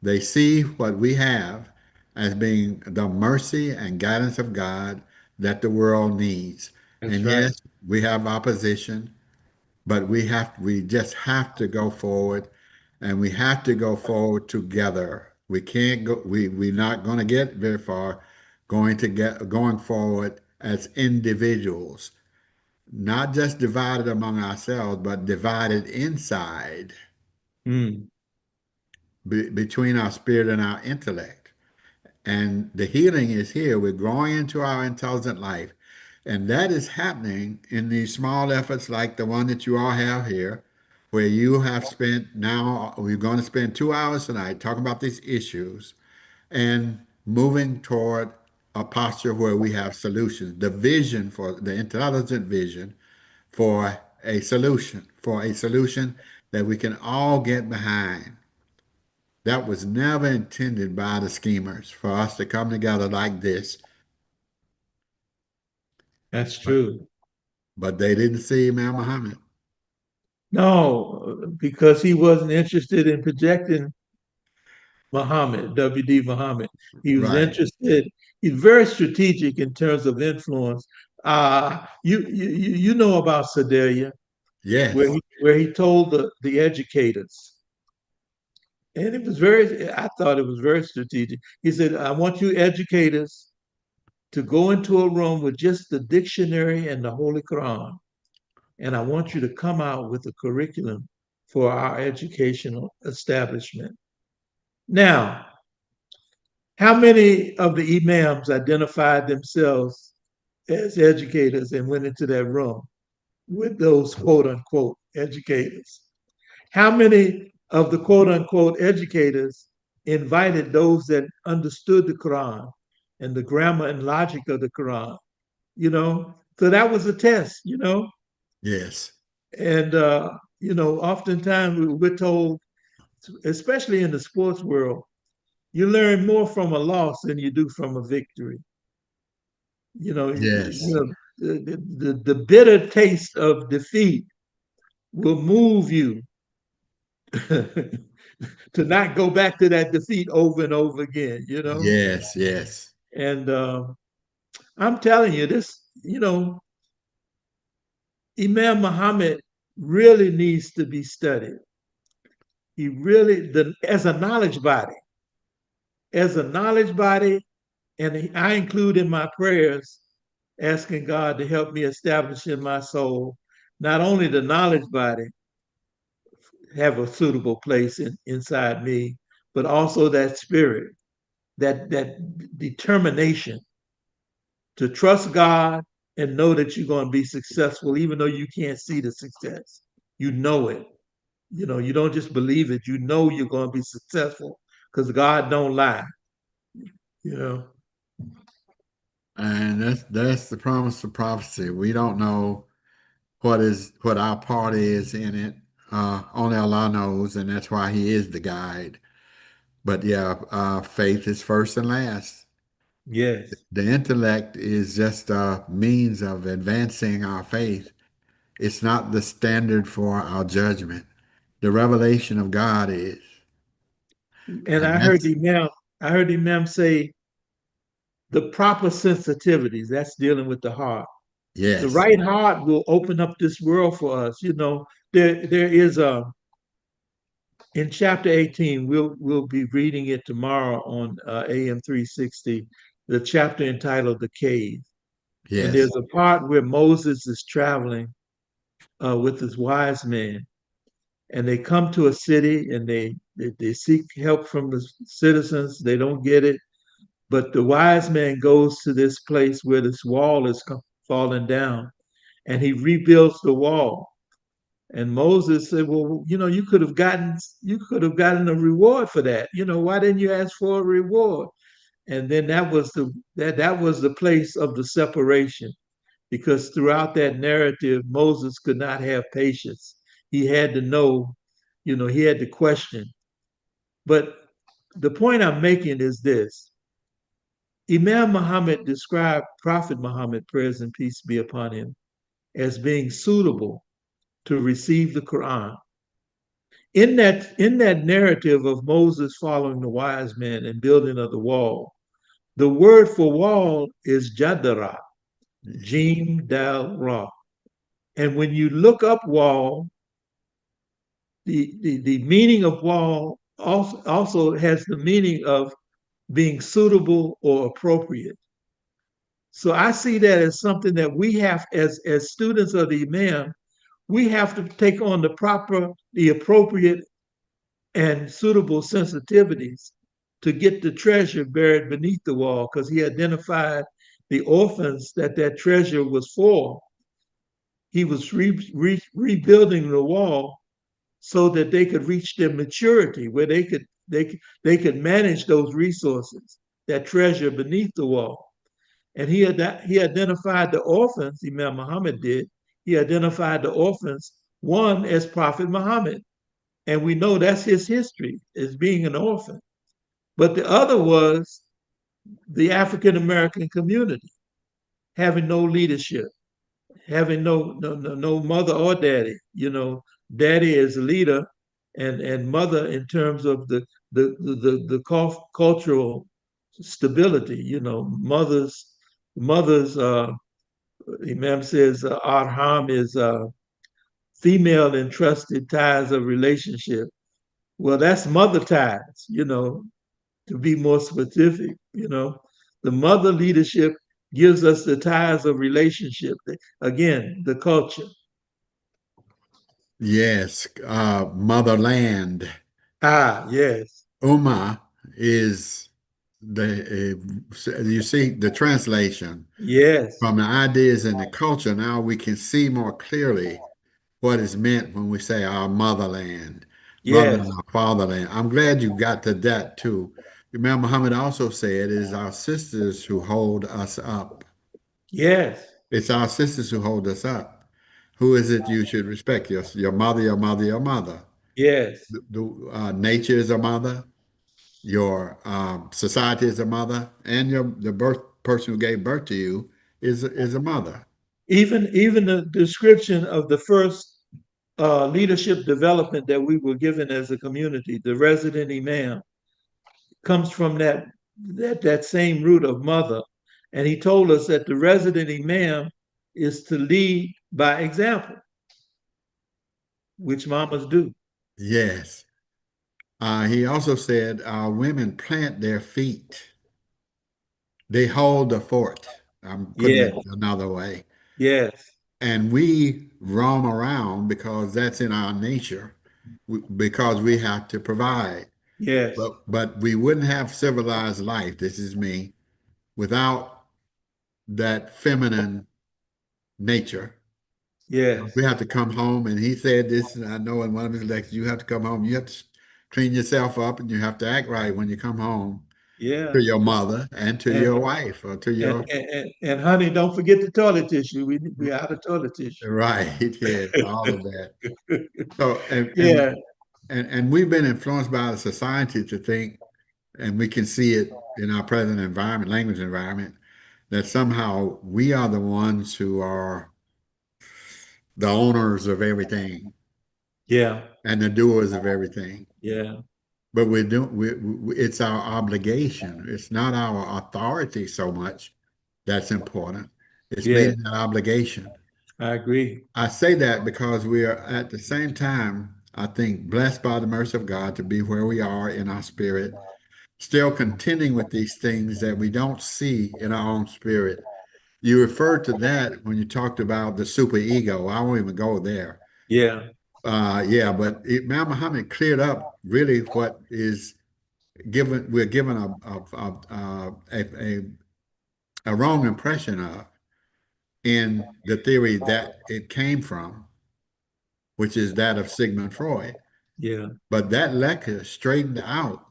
They see what we have as being the mercy and guidance of God that the world needs. that's And right. yes, we have opposition, but we just have to go forward, and we have to go forward together. We can't go, we're not going to get very far going forward as individuals, not just divided among ourselves, but divided inside Mm, between our spirit and our intellect. And the healing is here. We're growing into our intelligent life. And that is happening in these small efforts like the one that you all have here, where you have spent now, we're going to spend 2 hours tonight talking about these issues and moving toward a posture where we have solutions, the vision for the intelligent vision for a solution that we can all get behind. That was never intended by the schemers for us to come together like this, That's but, true. but they didn't see Imam Muhammad. No, because he wasn't interested in projecting Muhammad, W.D. Muhammad. He was Right. interested. He's very strategic in terms of influence. You know about Sedalia, Yes. where he told the educators, and it was very. I thought it was very strategic. He said, "I want you educators to go into a room with just the dictionary and the Holy Quran, and I want you to come out with a curriculum for our educational establishment." Now, how many of the imams identified themselves as educators and went into that room with those quote unquote educators? How many of the quote unquote educators invited those that understood the Quran and the grammar and logic of the Quran? So that was a test, Yes. and oftentimes we're told, especially in the sports world, you learn more from a loss than you do from a victory. Yes. The bitter taste of defeat will move you to not go back to that defeat over and over again. Yes. Yes. And I'm telling you, Imam Muhammad really needs to be studied. He really, as a knowledge body, and I include in my prayers asking God to help me establish in my soul not only the knowledge body have a suitable place inside me, but also that spirit, that determination to trust God and know that you're going to be successful, even though you can't see the success. You know it. You don't just believe it. You know you're going to be successful because God don't lie. You know. And that's the promise of prophecy. We don't know what our part is in it. Only Allah knows, and that's why He is the guide. But yeah, faith is first and last. Yes. The intellect is just a means of advancing our faith. It's not the standard for our judgment. The revelation of God is. And And I heard that's, Imam, I heard Imam say the proper sensitivities. That's dealing with the heart. The yes, right heart will open up this world for us. There is a in chapter 18. We'll be reading it tomorrow on AM 360. The chapter entitled "The Cave," and yes, there's a part where Moses is traveling with his wise men, and they come to a city and they seek help from the citizens. They don't get it, but the wise man goes to this place where this wall is falling down, and he rebuilds the wall. And Moses said, "Well, you could have gotten a reward for that. Why didn't you ask for a reward?" And then that was the place of the separation, because throughout that narrative, Moses could not have patience. He had to know, he had to question. But the point I'm making is this: Imam Muhammad described Prophet Muhammad, prayers and peace be upon him, as being suitable to receive the Quran. In that narrative of Moses following the wise men and building of the wall, the word for wall is Jadara, Jim Dal Ra. And when you look up wall, the meaning of wall also has the meaning of being suitable or appropriate. So I see that as something that we have, as students of the Imam, we have to take on the appropriate and suitable sensitivities to get the treasure buried beneath the wall because he identified the orphans that that treasure was for. He was rebuilding the wall so that they could reach their maturity, where they could manage those resources, that treasure beneath the wall. And he identified the orphans. Imam Muhammad did. He identified the orphans, one as Prophet Muhammad, and we know that's his history as being an orphan. But the other was the African American community having no leadership, having no mother or daddy. You know, daddy is a leader, and mother in terms of the cultural stability. You know, mothers. Imam says arham is female entrusted ties of relationship. Well, that's mother ties. You know, to be more specific. You know, the mother leadership gives us the ties of relationship. Again, the culture. Yes, motherland. Ah, yes, Ummah is you see the translation yes, from the ideas and the culture. Now we can see more clearly what is meant when we say our motherland rather than yes, our fatherland. I'm glad you got to that too. Imam Muhammad also said, it is our sisters who hold us up. yes, It's our sisters who hold us up. Who is it you should respect? Your mother, your mother, your mother. yes, Nature is a mother. Your society is a mother, and the birth person who gave birth to you is a mother. even the description of the first leadership development that we were given as a community, the resident imam, comes from that same root of mother. And he told us that the resident imam is to lead by example, which mamas do. Yes. He also said, women plant their feet. They hold the fort. I'm putting Yes, it another way. yes, And we roam around because that's in our nature, because we have to provide. yes, But we wouldn't have civilized life, this is me, without that feminine nature. We yes, have to come home, and he said this, and I know in one of his lectures, you have to come home, you have to clean yourself up, and you have to act right when you come home to yeah. your mother and to And your wife or to and your and honey, don't forget the toilet tissue. We out of toilet tissue. right. Yes, all of that. So Yeah, and we've been influenced by the society to think, and we can see it in our present environment, language environment, that somehow we are the ones who are the owners of everything yeah, and the doers of everything. yeah, But it's our obligation. It's not our authority so much that's important. It's yeah. meeting that obligation. I agree. I say that because we are at the same time, I think, blessed by the mercy of God to be where we are in our spirit, still contending with these things that we don't see in our own spirit. You referred to that when you talked about the superego. I won't even go there. Yeah, Yeah, but Imam Muhammad cleared up really what is given. We're given a wrong impression of in the theory that it came from, which is that of Sigmund Freud. yeah, But that lecture straightened out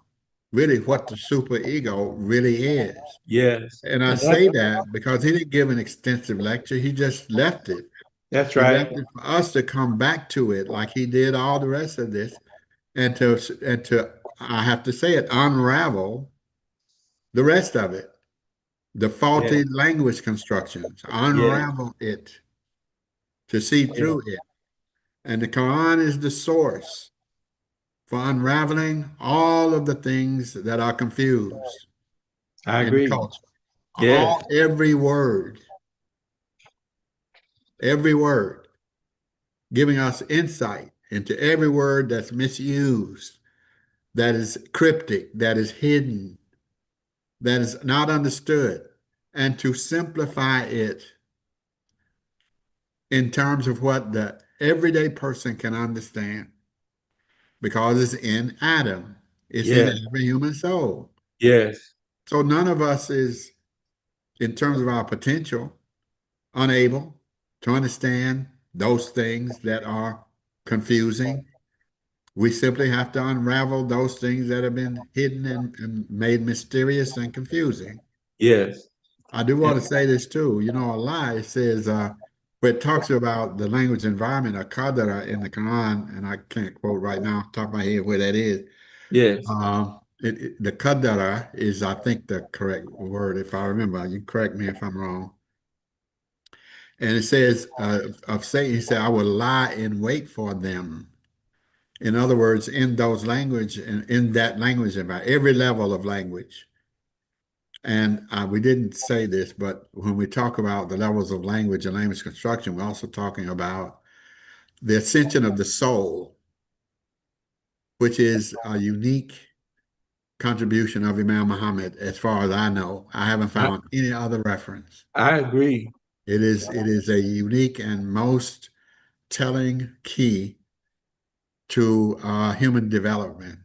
really what the superego really is. yes. And I And say that because he didn't give an extensive lecture, he just left it. that's He right. left it for us to come back to it like he did all the rest of this and to I have to say it, unravel the rest of it. The Yeah, faulty language constructions, yeah, unravel it to see yeah, through it. And the Quran is the source for unraveling all of the things that are confused I in the agree. culture. Yes, Every word, giving us insight into every word that's misused, that is cryptic, that is hidden, that is not understood, and to simplify it in terms of what the everyday person can understand because it's in Adam, it's in yes, every human soul. Yes. So none of us is, in terms of our potential, unable to understand those things that are confusing. We simply have to unravel those things that have been hidden and made mysterious and confusing. Yes. I do And want to say this too. You know, Allah says, where it talks about the language environment, a qadara in the Quran, and I can't quote right now, top of my head where that is. yes. The qadara is, I think, the correct word, if I remember. You correct me if I'm wrong. And it says of Satan, he said, I will lie in wait for them. In other words, in those language and in that language, about every level of language. And we didn't say this, but when we talk about the levels of language and language construction, we're also talking about the ascension of the soul, which is a unique contribution of Imam Muhammad, as far as I know. I haven't I, found any other reference. I agree. It is a unique and most telling key to human development.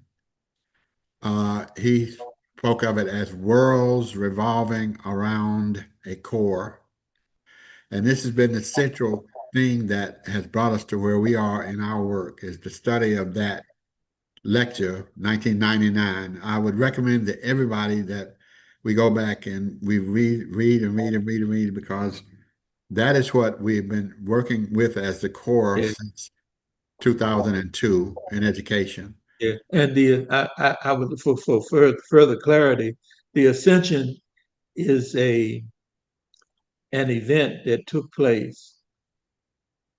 He spoke of it as worlds revolving around a core. And this has been the central thing that has brought us to where we are in our work, is the study of that lecture, 1999. I would recommend to everybody that we go back and we read, because that is what we've been working with as the core Yeah. since 2002 in education. Yeah. And I would, for further clarity, the ascension is an event that took place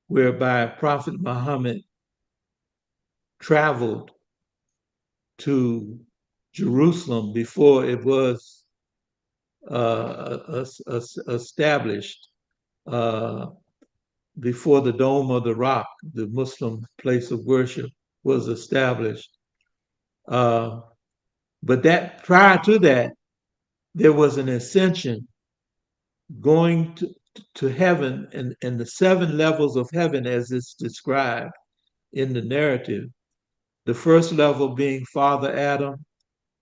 whereby Prophet Muhammad traveled to Jerusalem before it was established, uh, before the Dome of the Rock, the Muslim place of worship, was established. Uh, but that prior to that, there was an ascension going to heaven, and the seven levels of heaven as it's described in the narrative. The first level being Father Adam,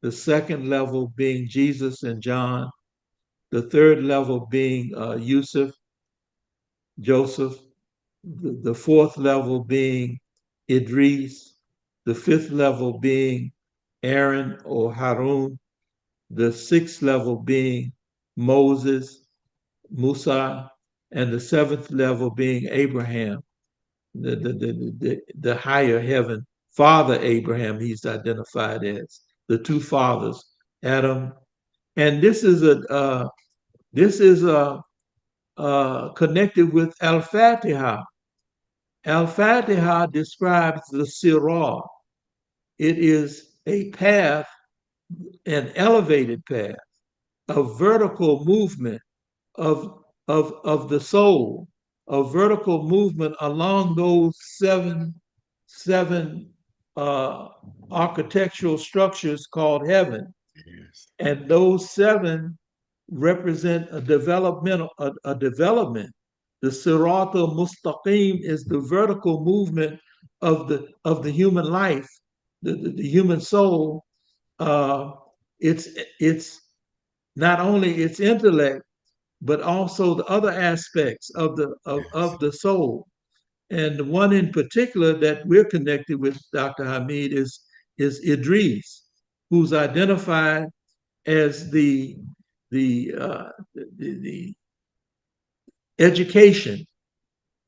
the second level being Jesus and John, the third level being Yusuf, Joseph, the fourth level being Idris, the fifth level being Aaron or Harun, the sixth level being Moses, Musa, and the seventh level being Abraham, the higher heaven. Father Abraham, he's identified as the two fathers, Adam, and this is connected with Al-Fatiha. Al-Fatiha describes the Sirah. It is a path, an elevated path, a vertical movement of the soul, a vertical movement along those seven uh, architectural structures called heaven. Yes. And those seven represent a development. The Sirat al-Mustaqim is the vertical movement of the human life, the human soul. Uh, it's not only its intellect, but also the other aspects Yes. of the soul. And the one in particular that we're connected with, Dr. Hameed, is Idris, who's identified as the, uh, the education,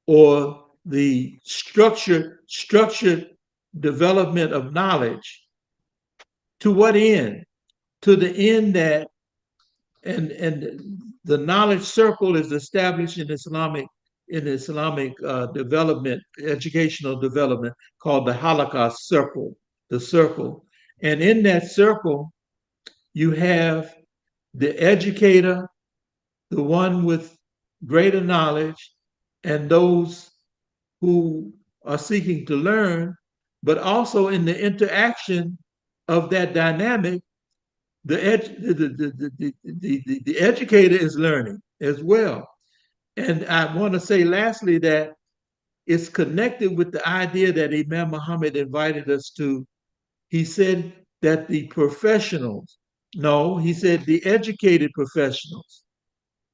or the structured development of knowledge. To what end? To the end that, and the knowledge circle is established in Islamic development, educational development, called the Holocaust circle, the circle. And in that circle, you have the educator, the one with greater knowledge, and those who are seeking to learn, but also in the interaction of that dynamic, the educator is learning as well. And I want to say lastly that it's connected with the idea that Imam Muhammad invited us to. He said that the professionals, No, he said the educated professionals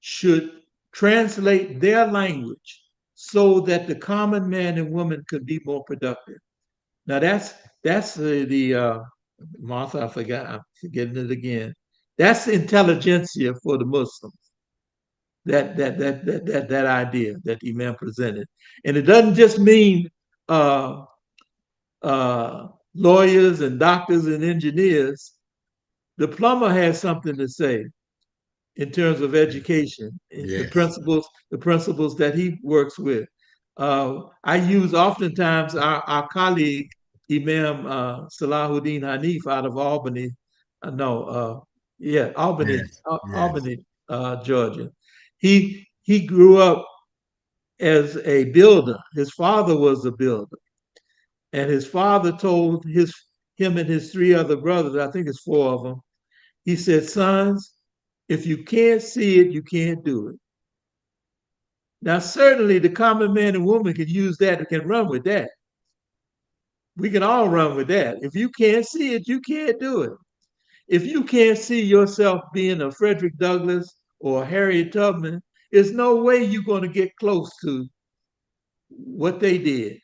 should translate their language so that the common man and woman could be more productive. Now that's the Martha. I forgot. I'm forgetting it again. That's the intelligentsia for the Muslims. That idea that the Imam presented, and it doesn't just mean uh, lawyers and doctors and engineers. The plumber has something to say in terms of education, Yes. the principles that he works with. I use oftentimes our colleague Imam Salahuddin Hanif out of Albany. No, yeah, Yes. Yes. Albany, Georgia. He grew up as a builder. His father was a builder, and his father told him and his three other brothers, I think it's four of them, he said, sons, if you can't see it, you can't do it. Now, certainly the common man and woman can use that, can run with that. We can all run with that. If you can't see it, you can't do it. If you can't see yourself being a Frederick Douglass or a Harriet Tubman, there's no way you're going to get close to what they did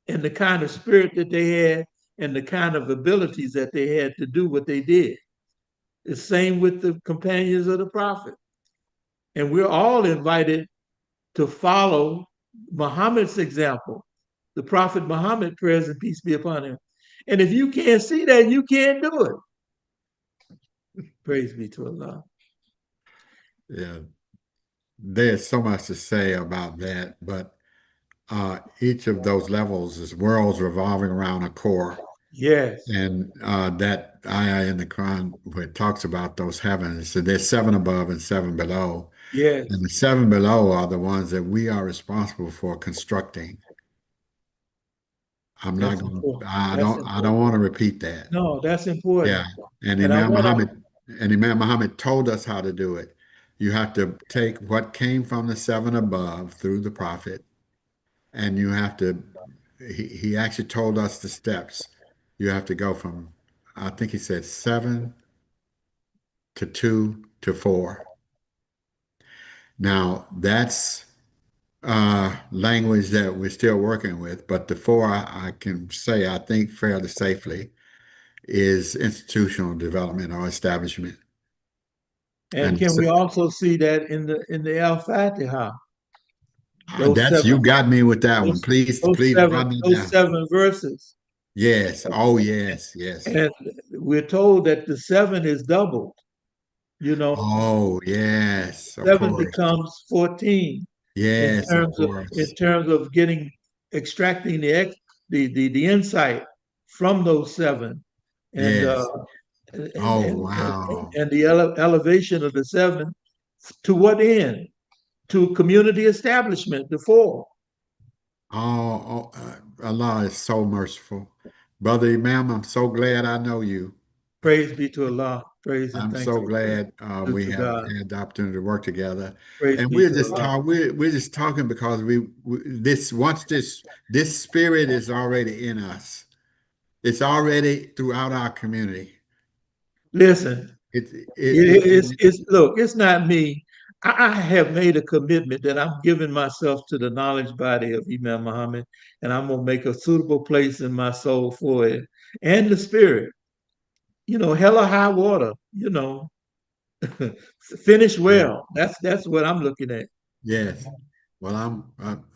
and the kind of spirit that they had and the kind of abilities that they had to do what they did. The same with the companions of the prophet. And we're all invited to follow Muhammad's example, the Prophet Muhammad, prayers and peace be upon him. And if you can't see that, you can't do it. Praise be to Allah. Yeah. There's so much to say about that, but each of those levels is worlds revolving around a core. Yes, And that ayah in the Quran where it talks about those heavens, so there's seven above and seven below. And yes, the seven below are the ones that we are responsible for constructing. I'm not that's going to, important. That's I don't important. want to repeat that. No, that's Yeah. important. And And I Imam want to, Muhammad, and Imam Muhammad told us how to do it. You have to take what came from the seven above through the prophet, and you have to, he actually told us the steps. You have to go from, I think he said seven to two to four. Now, that's language that we're still working with, but the four I can say, I think fairly safely, is institutional development or establishment. and And can we also see that in the Al Fatiha, those that's, you seven, got me with that one. Please run me those down. 7 verses. Yes. Oh, yes, yes. And we're told that the seven is doubled. You know, Oh, yes, of seven course. becomes 14 Yes, of in course. terms of getting extracting the insight from those seven, and Yes. Oh, wow. and the elevation of the seven to what end? To community establishment, the four. Allah is so merciful. Brother Imam, I'm so glad I know you. Praise be to Allah. Praise and I'm thanks so be glad we to have God. had the opportunity to work together. Praise And be we're to just Allah. we're just talking because we this once this spirit is already in us. It's already throughout our community. Listen, It it, it it's look, it's not me. I have made a commitment that I'm giving myself to the knowledge body of Imam Muhammad, and I'm gonna make a suitable place in my soul for it and the spirit. You know, hell or high water. You know, finish yeah. well. That's what I'm looking at. Yes. Well,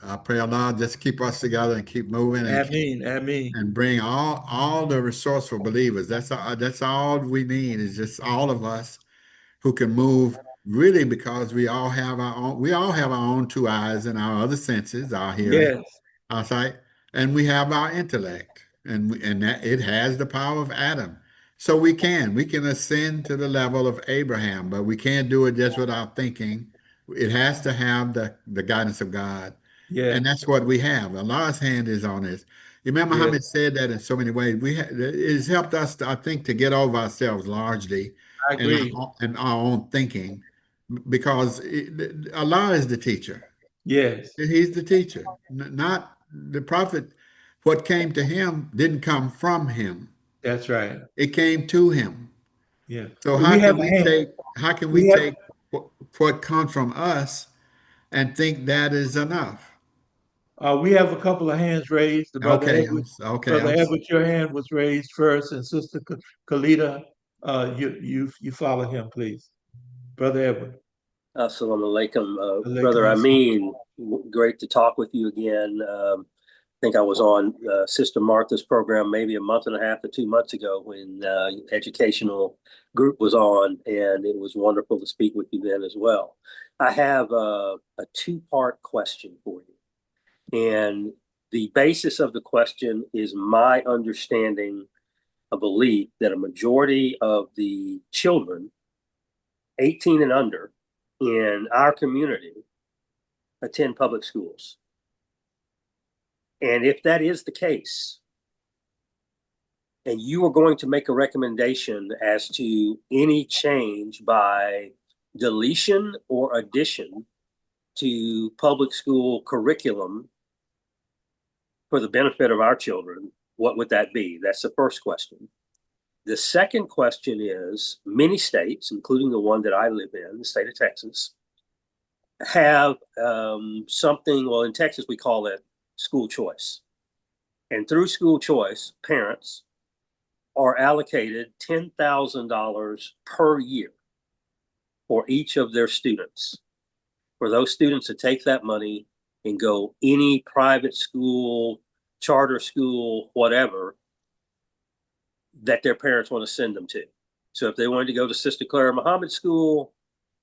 I pray Allah just keep us together and keep moving Ameen, ameen. and bring all the resourceful believers. That's all we need is just all of us who can move really because we all have our own two eyes and our other senses, our hearing, Yes, our sight, and we have our intellect, and that it has the power of Adam. So we can ascend to the level of Abraham, but we can't do it just without thinking. It has to have the guidance of God. And yes, that's what we have. Allah's hand is on us. Imam yes. Muhammad said that in so many ways. It has helped us, I think, to get over ourselves largely I agree. in our own thinking because Allah is the teacher. Yes, He's the teacher, not the prophet. What came to him didn't come from him. that's right. It came to him. Yeah. So We have a hand. how can we We have take what comes from us and think that is enough? we have a couple of hands raised. The Okay, brother Edward, your hand was raised first, and Sister Kalita, you follow him, please, brother Edward. Assalamu alaikum, Brother Alaikum assalam. Amin. Great to talk with you again. I think I was on Sister Martha's program maybe a month and a half to 2 months ago when educational group was on, and it was wonderful to speak with you then as well. I have a two-part question for you, and the basis of the question is my understanding, a belief that a majority of the children 18 and under in our community attend public schools. And if that is the case, and you are going to make a recommendation as to any change by deletion or addition to public school curriculum for the benefit of our children, what would that be? That's the first question. The second question is many states, including the one that I live in, the state of Texas, have something, well, in Texas, we call it school choice. And through school choice, parents are allocated $10,000 per year for each of their students, for those students to take that money and go any private school, charter school, whatever, that their parents want to send them to. So if they wanted to go to Sister Clara Muhammad School,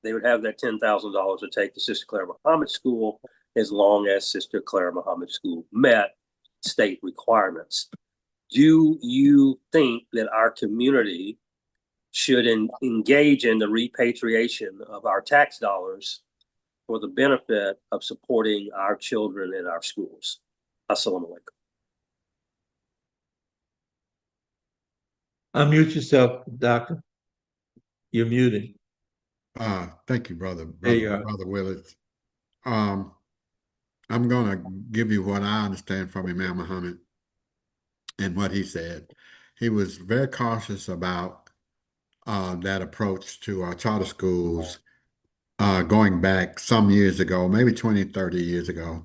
they would have that $10,000 to take to Sister Clara Muhammad School as long as Sister Clara Muhammad School met state requirements. Do you think that our community should engage in the repatriation of our tax dollars for the benefit of supporting our children in our schools? Assalamu alaikum. Unmute yourself, doctor. You're muted. Thank you, There you are. brother Willis. Um, I'm going to give you what I understand from Imam Muhammad and what he said. He was very cautious about that approach to our charter schools going back some years ago, maybe 20, 30 years ago,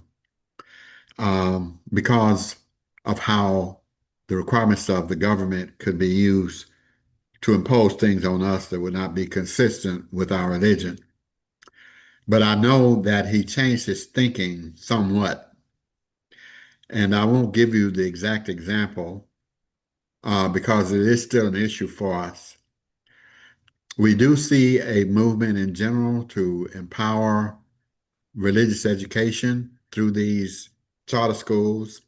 because of how the requirements of the government could be used to impose things on us that would not be consistent with our religion. But I know that he changed his thinking somewhat. And I won't give you the exact example because it is still an issue for us. We do see a movement in general to empower religious education through these charter schools.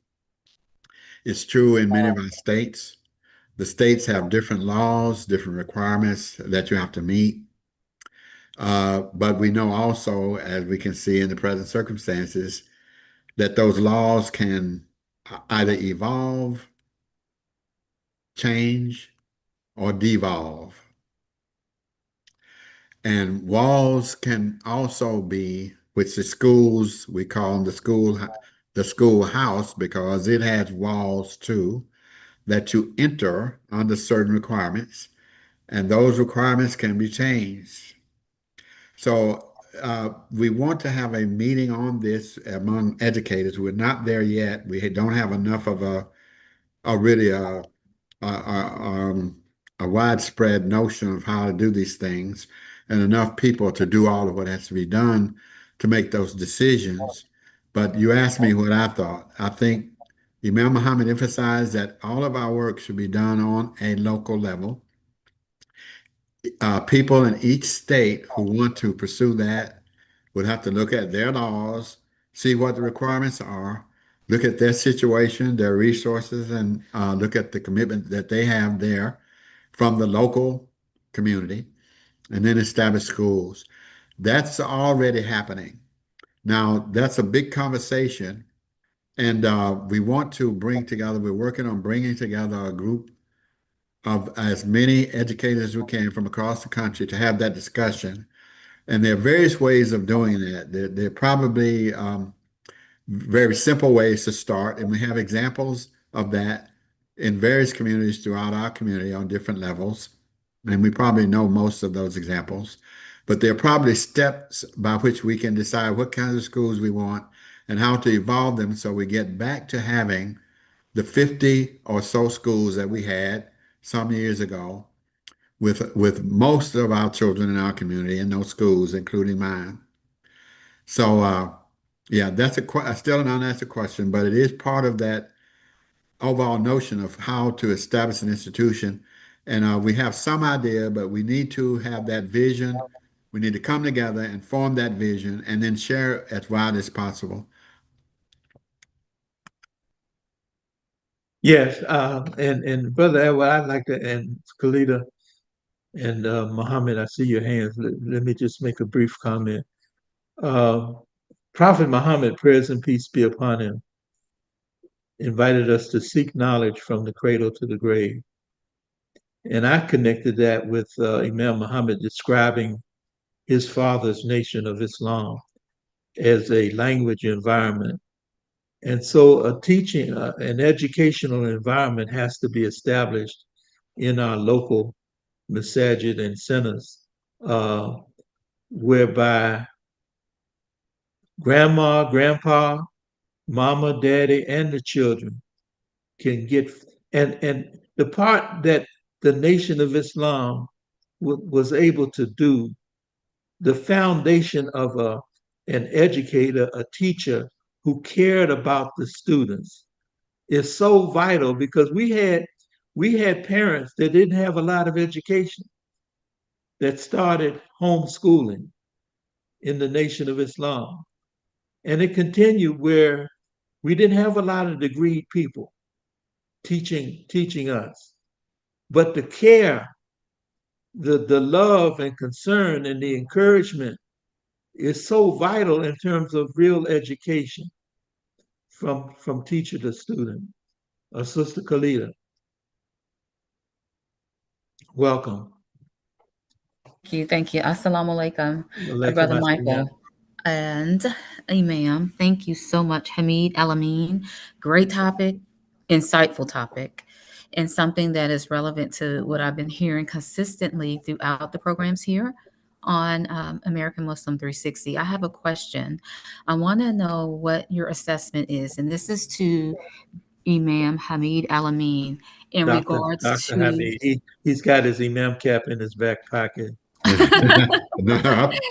It's true in many of our states. The states have different laws, different requirements that you have to meet. But we know also, as we can see in the present circumstances, that those laws can either evolve, change, or devolve. And walls can also be, which the schools, we call them the schoolhouse because it has walls too that you enter under certain requirements, and those requirements can be changed. So we want to have a meeting on this among educators. We're not there yet. We don't have enough of a really a widespread notion of how to do these things and enough people to do all of what has to be done to make those decisions. But you asked me what I thought. I think Imam Muhammad emphasized that all of our work should be done on a local level. People in each state who want to pursue that would have to look at their laws, see what the requirements are, look at their situation, their resources, and look at the commitment that they have there from the local community, and then establish schools. That's already happening. Now, that's a big conversation, and we want to bring together, we're working on bringing together a group of as many educators as we can from across the country to have that discussion. And there are various ways of doing that. There are probably very simple ways to start, and we have examples of that in various communities throughout our community on different levels. and we probably know most of those examples, but there are probably steps by which we can decide what kinds of schools we want and how to evolve them so we get back to having the 50 or so schools that we had some years ago with most of our children in our community in those schools, including mine. So, yeah, that's still an unanswered question, but it is part of that overall notion of how to establish an institution. And we have some idea, but we need to have that vision. We need to come together and form that vision and then share it as wide as possible. Yes, and Brother Edward, I'd like to, and Khalida and Muhammad, I see your hands. Let me just make a brief comment. Uh, Prophet Muhammad, prayers and peace be upon him, invited us to seek knowledge from the cradle to the grave. And I connected that with Imam Muhammad describing his father's nation of Islam as a language environment. And so a teaching, an educational environment has to be established in our local masajid and centers, uh, whereby grandma, grandpa, mama, daddy, and the children can get, and the part that the Nation of Islam was able to do, the foundation of an educator, a teacher who cared about the students is so vital because we had parents that didn't have a lot of education that started homeschooling in the Nation of Islam. And it continued where we didn't have a lot of degreed people teaching us. But the care, the love and concern and the encouragement is so vital in terms of real education from teacher to student. Sister Khalida, welcome. Thank you. Assalamu alaikum, Alaikum Brother assalam. Michael. And Imam, thank you so much, Hameed El Amin. Great topic, insightful topic, and something that is relevant to what I've been hearing consistently throughout the programs here on American Muslim 360. I have a question. I want to know what your assessment is, and this is to Imam Hameed El Amin in regards Dr. to Hamid, he's got his imam cap in his back pocket. No,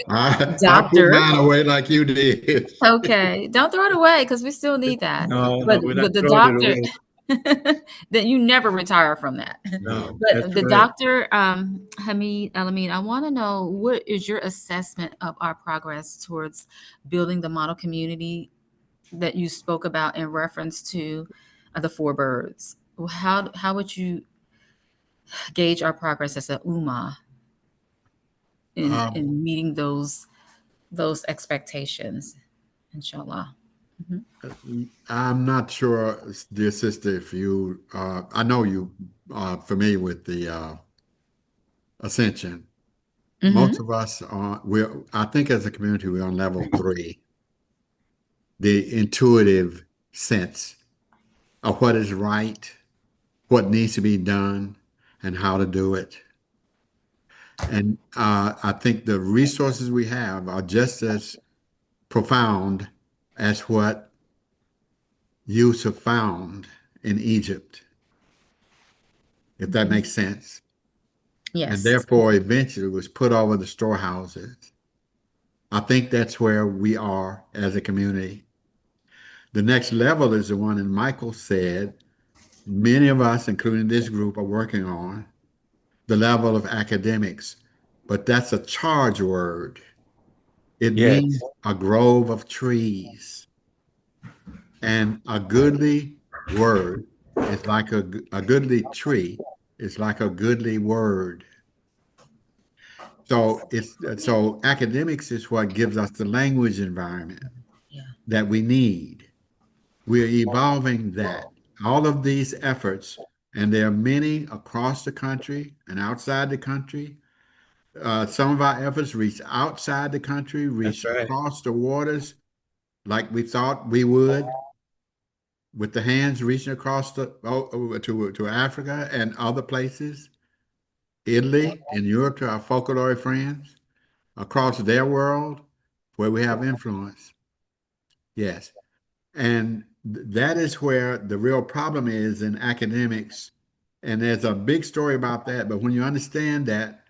I put Doctor. mine away like you did. Okay, don't throw it away because we still need that. No, But no, we're not with the throwing it doctor, away. that you never retire from that. No, that's But the right. doctor, Hameed El Amin, I want to know what is your assessment of our progress towards building the model community that you spoke about in reference to the four birds? How would you gauge our progress as a ummah Um, in meeting those expectations? Inshallah. Mhm. I'm not sure, dear sister, if I know you are familiar with the ascension. Most Mhm. of us I think as a community, we're on level 3, the intuitive sense of what is right, what needs to be done, and how to do it. And I think the resources we have are just as profound as what Yusuf found in Egypt, if that Mhm. makes sense. And Yes. therefore, eventually was put over the storehouses. I think that's where we are as a community. The next level is the one that Michael said many of us, including this group, are working on the level of academics. But that's a charge word. It Yes, means a grove of trees. And a goodly word is like a goodly tree is like a goodly word. So academics is what gives us the language environment Yeah. that we need. We're evolving that. All of these efforts, and there are many across the country and outside the country. Some of our efforts reach outside the country, that's reach right. across the waters like we thought we would, with the hands reaching across to Africa and other places. Italy, and Europe to our folklore friends, across their world where we have influence. Yes. And that is where the real problem is in academics. And there's a big story about that. But when you understand that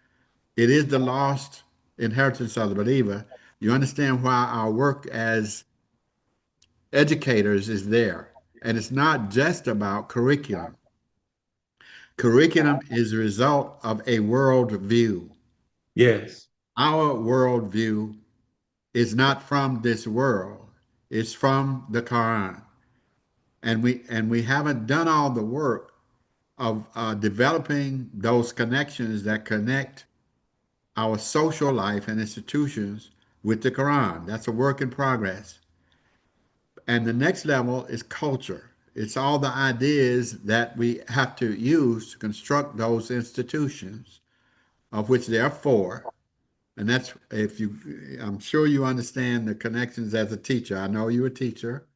it is the lost inheritance of the believer, you understand why our work as educators is there. And it's not just about curriculum. Curriculum is a result of a worldview. Yes. Our worldview is not from this world. It's from the Quran. And we haven't done all the work of developing those connections that connect our social life and institutions with the Quran. That's a work in progress. And the next level is culture. It's all the ideas that we have to use to construct those institutions, of which there are four. And that's if you, I'm sure you understand the connections as a teacher. I know you're a teacher,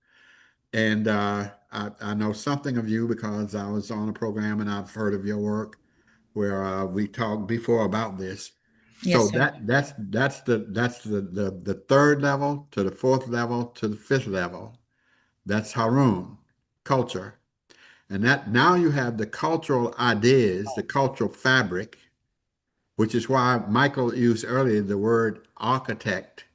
and I know something of you because I was on a program and I've heard of your work where we talked before about this. Yes, So sir. that's the third level to the fourth level to the fifth level. That's Harun, culture. And that now you have the cultural ideas, the cultural fabric, which is why Michael used earlier the word architect.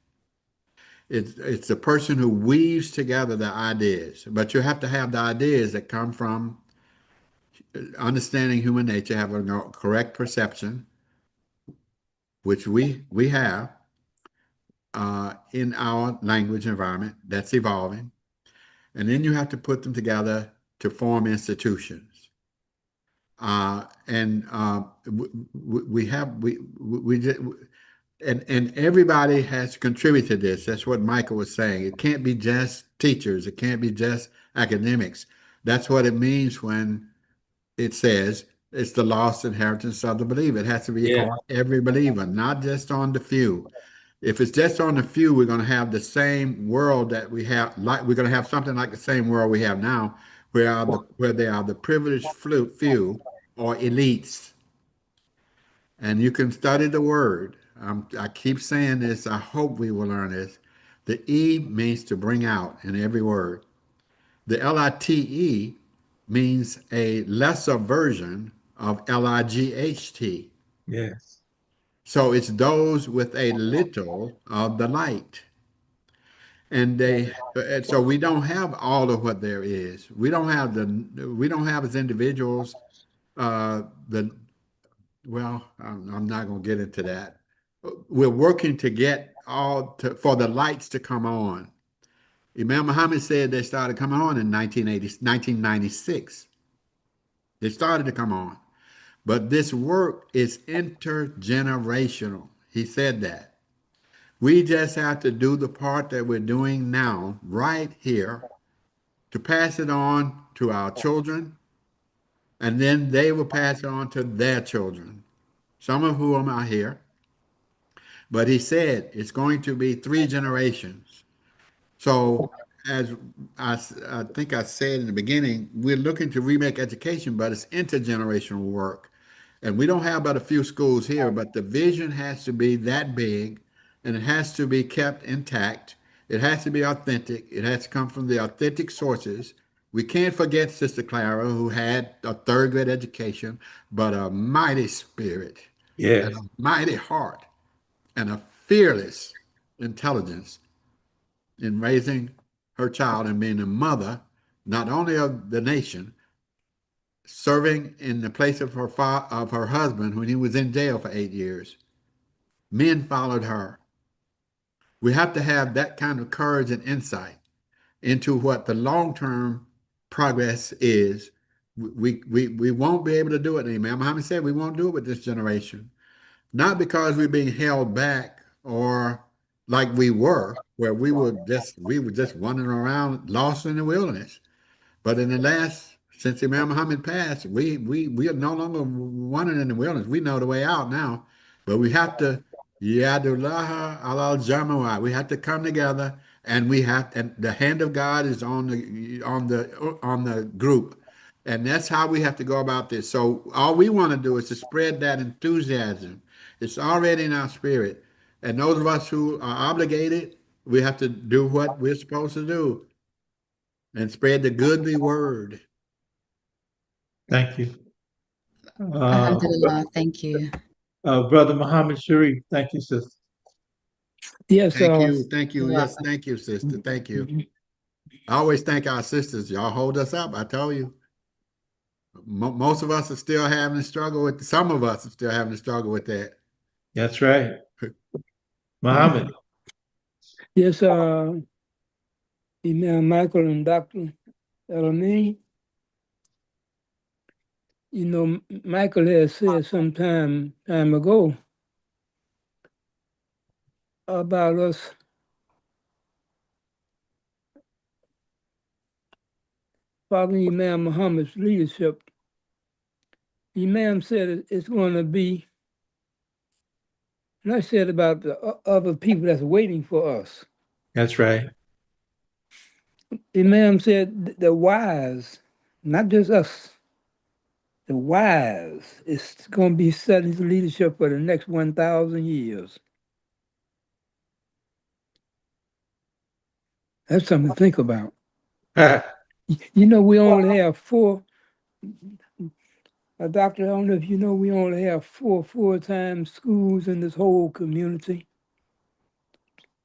It's the person who weaves together the ideas, but you have to have the ideas that come from understanding human nature, have a correct perception, which we have in our language environment that's evolving, and then you have to put them together to form institutions. And we have we did, and everybody has contributed to this. That's what Michael was saying. It can't be just teachers. It can't be just academics. That's what it means when it says it's the lost inheritance of the believer. It has to be Yeah. on every believer, not just on the few. If it's just on the few, we're going to have the same world that we have. Like we're going to have something like the same world we have now, where they are the privileged few or elites. And you can study the word. I keep saying this. I hope we will learn this. The E means to bring out in every word. The LITE means a lesser version of LIGHT. Yes. So it's those with a little of the light. And so we don't have all of what there is. We don't have as individuals the well, I'm not going to get into that. We're working to get for the lights to come on. Imam Muhammad said they started coming on in 1996. They started to come on. But this work is intergenerational. He said that. We just have to do the part that we're doing now, right here, to pass it on to our children, and then they will pass it on to their children, some of whom are here. But he said it's going to be three generations. So, as I think I said in the beginning, we're looking to remake education, but it's intergenerational work. And we don't have but a few schools here, but the vision has to be that big and it has to be kept intact. It has to be authentic. It has to come from the authentic sources. We can't forget Sister Clara, who had a third grade education, but a mighty spirit and Yes. a mighty heart and a fearless intelligence in raising her child and being a mother, not only of the nation, serving in the place of her husband when he was in jail for 8 years. Men followed her. We have to have that kind of courage and insight into what the long-term progress is. We won't be able to do it anymore. Muhammad said we won't do it with this generation. Not because we're being held back or like we were, where we were just wandering around lost in the wilderness. But in the last, since Imam Muhammad passed, we are no longer wandering in the wilderness. We know the way out now. But we have to Yadullah al Jamawah. We have to come together and the hand of God is on the group. And that's how we have to go about this. So all we want to do is to spread that enthusiasm. It's already in our spirit. And those of us who are obligated, we have to do what we're supposed to do and spread the goodly word. Thank you. Alhamdulillah. Thank you. Brother Muhammad Sharif, thank you, sister. Yes, Thank you. Thank You're you. Yes, welcome. thank you, sister. Thank you. I always thank our sisters. Y'all hold us up. I tell you. Most of us are still having to struggle with, some of us are still having to struggle with that. That's right. Muhammad. yes, Imam Michael and Dr. El Amin. You know, Michael has said some time ago about us following Imam Muhammad's leadership. Imam said it's going to be, and I said about the other people that's waiting for us. That's right. Imam said the wise, not just us, the wise is going to be setting his leadership for the next 1,000 years. That's something to think about. You know, we only have four, doctor, I don't know if you know, we only have four full-time schools in this whole community.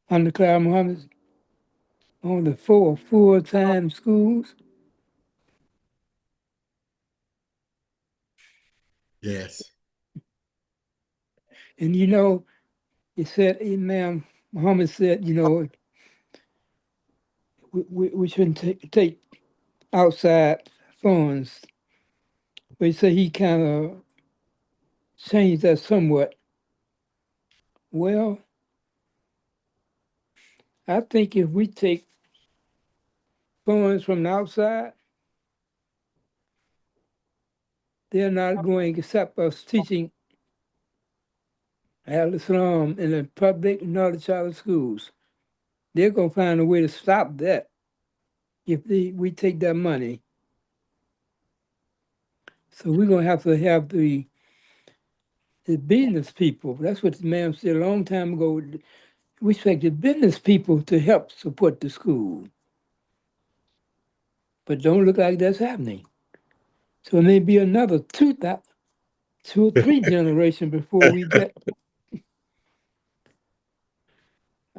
Under Cloud Muhammad, only four full-time schools. Yes. And you know, it said, Imam Muhammad said, you know, we shouldn't take outside funds. But he said he kind of changed that somewhat. Well, I think if we take funds from the outside, they're not going to accept us teaching Al-Islam in the public and other charter schools. They're going to find a way to stop that if we take that money. So we're going to have the business people. That's what the man said a long time ago. We expect the business people to help support the school. But don't look like that's happening. So it may be another two or three generations before we get.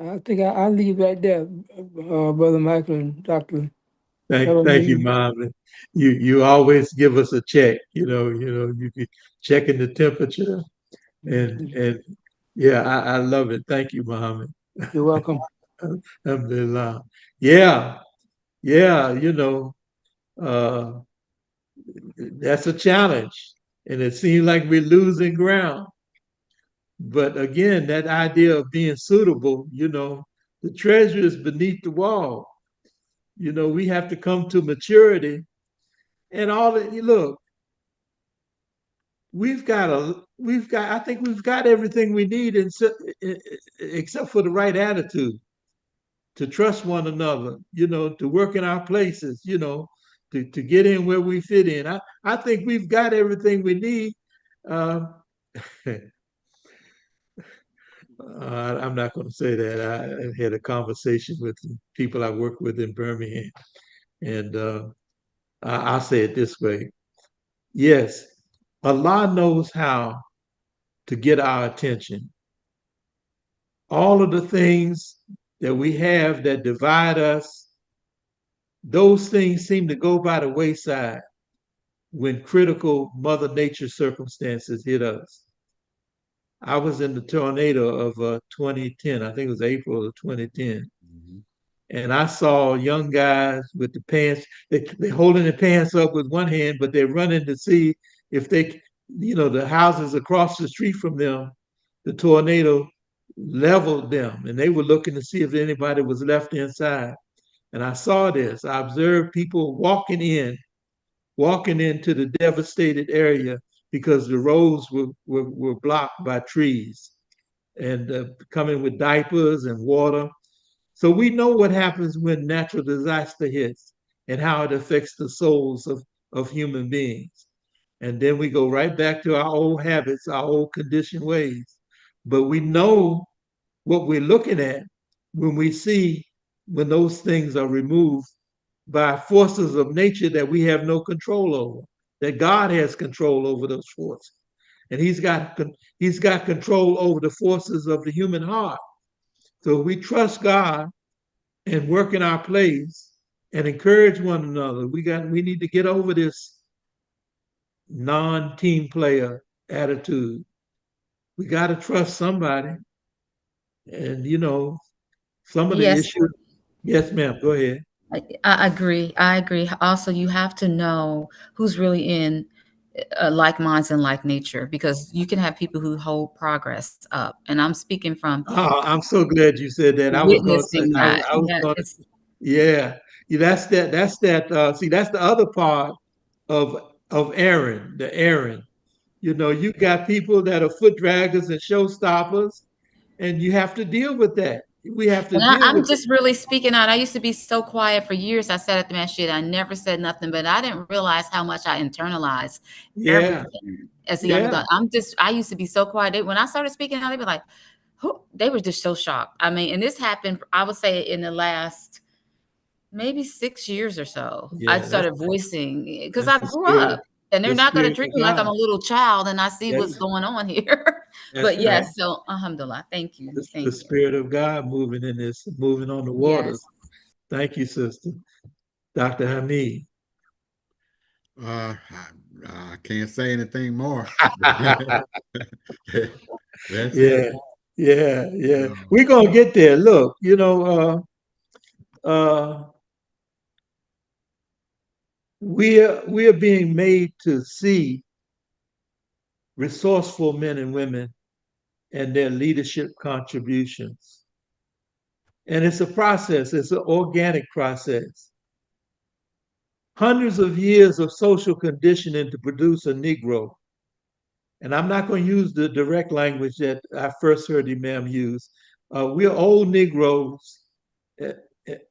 I think I'll leave right there, Brother Michael and Dr. Thank you, Elamine. Mom. You always give us a check. You be checking the temperature, and yeah, I love it. Thank you, Muhammad. You're welcome. Alhamdulillah. Yeah, yeah. Uh, that's a challenge, and it seems like we're losing ground. But again, that idea of being suitable, the treasure is beneath the wall. We have to come to maturity, and all that. Look, I think we've got everything we need except for the right attitude to trust one another, to work in our places, to get in where we fit in. I think we've got everything we need. uh, I'm not going to say that. I had a conversation with people I work with in Birmingham, and I'll say it this way. Yes, Allah knows how to get our attention. All of the things that we have that divide us, those things seem to go by the wayside when critical Mother Nature circumstances hit us. I was in the tornado of 2010. I think it was April of 2010. Mhm. And I saw young guys with the pants, they're holding their pants up with one hand, but they're running to see if the houses across the street from them, the tornado leveled them, and they were looking to see if anybody was left inside. And I saw this. I observed people walking into the devastated area because the roads were blocked by trees, and coming with diapers and water. So we know what happens when natural disaster hits and how it affects the souls of human beings. And then we go right back to our old habits, our old conditioned ways. But we know what we're looking at when we see when those things are removed by forces of nature that we have no control over, that God has control over those forces. And he's got control over the forces of the human heart. So we trust God and work in our place and encourage one another. We need to get over this non-team player attitude. We got to trust somebody. And some of the Yes, issues. Yes, ma'am. Go ahead. I agree. I agree. Also, you have to know who's really in like minds and like nature, because you can have people who hold progress up. And I'm speaking from Oh, I'm so glad you said that. I was going to say. witnessing that. I was Yeah, going to. it's Yeah. Yeah, that's that. That's that. See, that's the other part of Aaron. The Aaron. You got people that are foot draggers and showstoppers, and you have to deal with that. We have to And deal I'm with it. just really speaking out. I used to be so quiet for years. I sat at the masjid. I never said nothing, but I didn't realize how much I internalized Yeah. everything as a young Yeah. adult. I used to be so quiet. When I started speaking out, they'd be like, who? They were just so shocked. I mean, and this happened, I would say, in the last maybe 6 years or so. I Yeah. started voicing because That's I the grew spirit. up. And they're The not going to spirit treat of me like I'm God. a little child and I see what's That's going on here. that's But right. yes, so alhamdulillah. Thank you. The Thank you. spirit of God moving in this, moving on the Yes. waters. Thank you, sister. Dr. Hamid. I can't say anything more. That's it. Yeah, yeah, yeah. Um, We're gonna get there. Look, we are being made to see resourceful men and women and their leadership contributions. And it's a process, it's an organic process. Hundreds of years of social conditioning to produce a Negro. And I'm not going to use the direct language that I first heard Imam use. We're old Negroes, uh,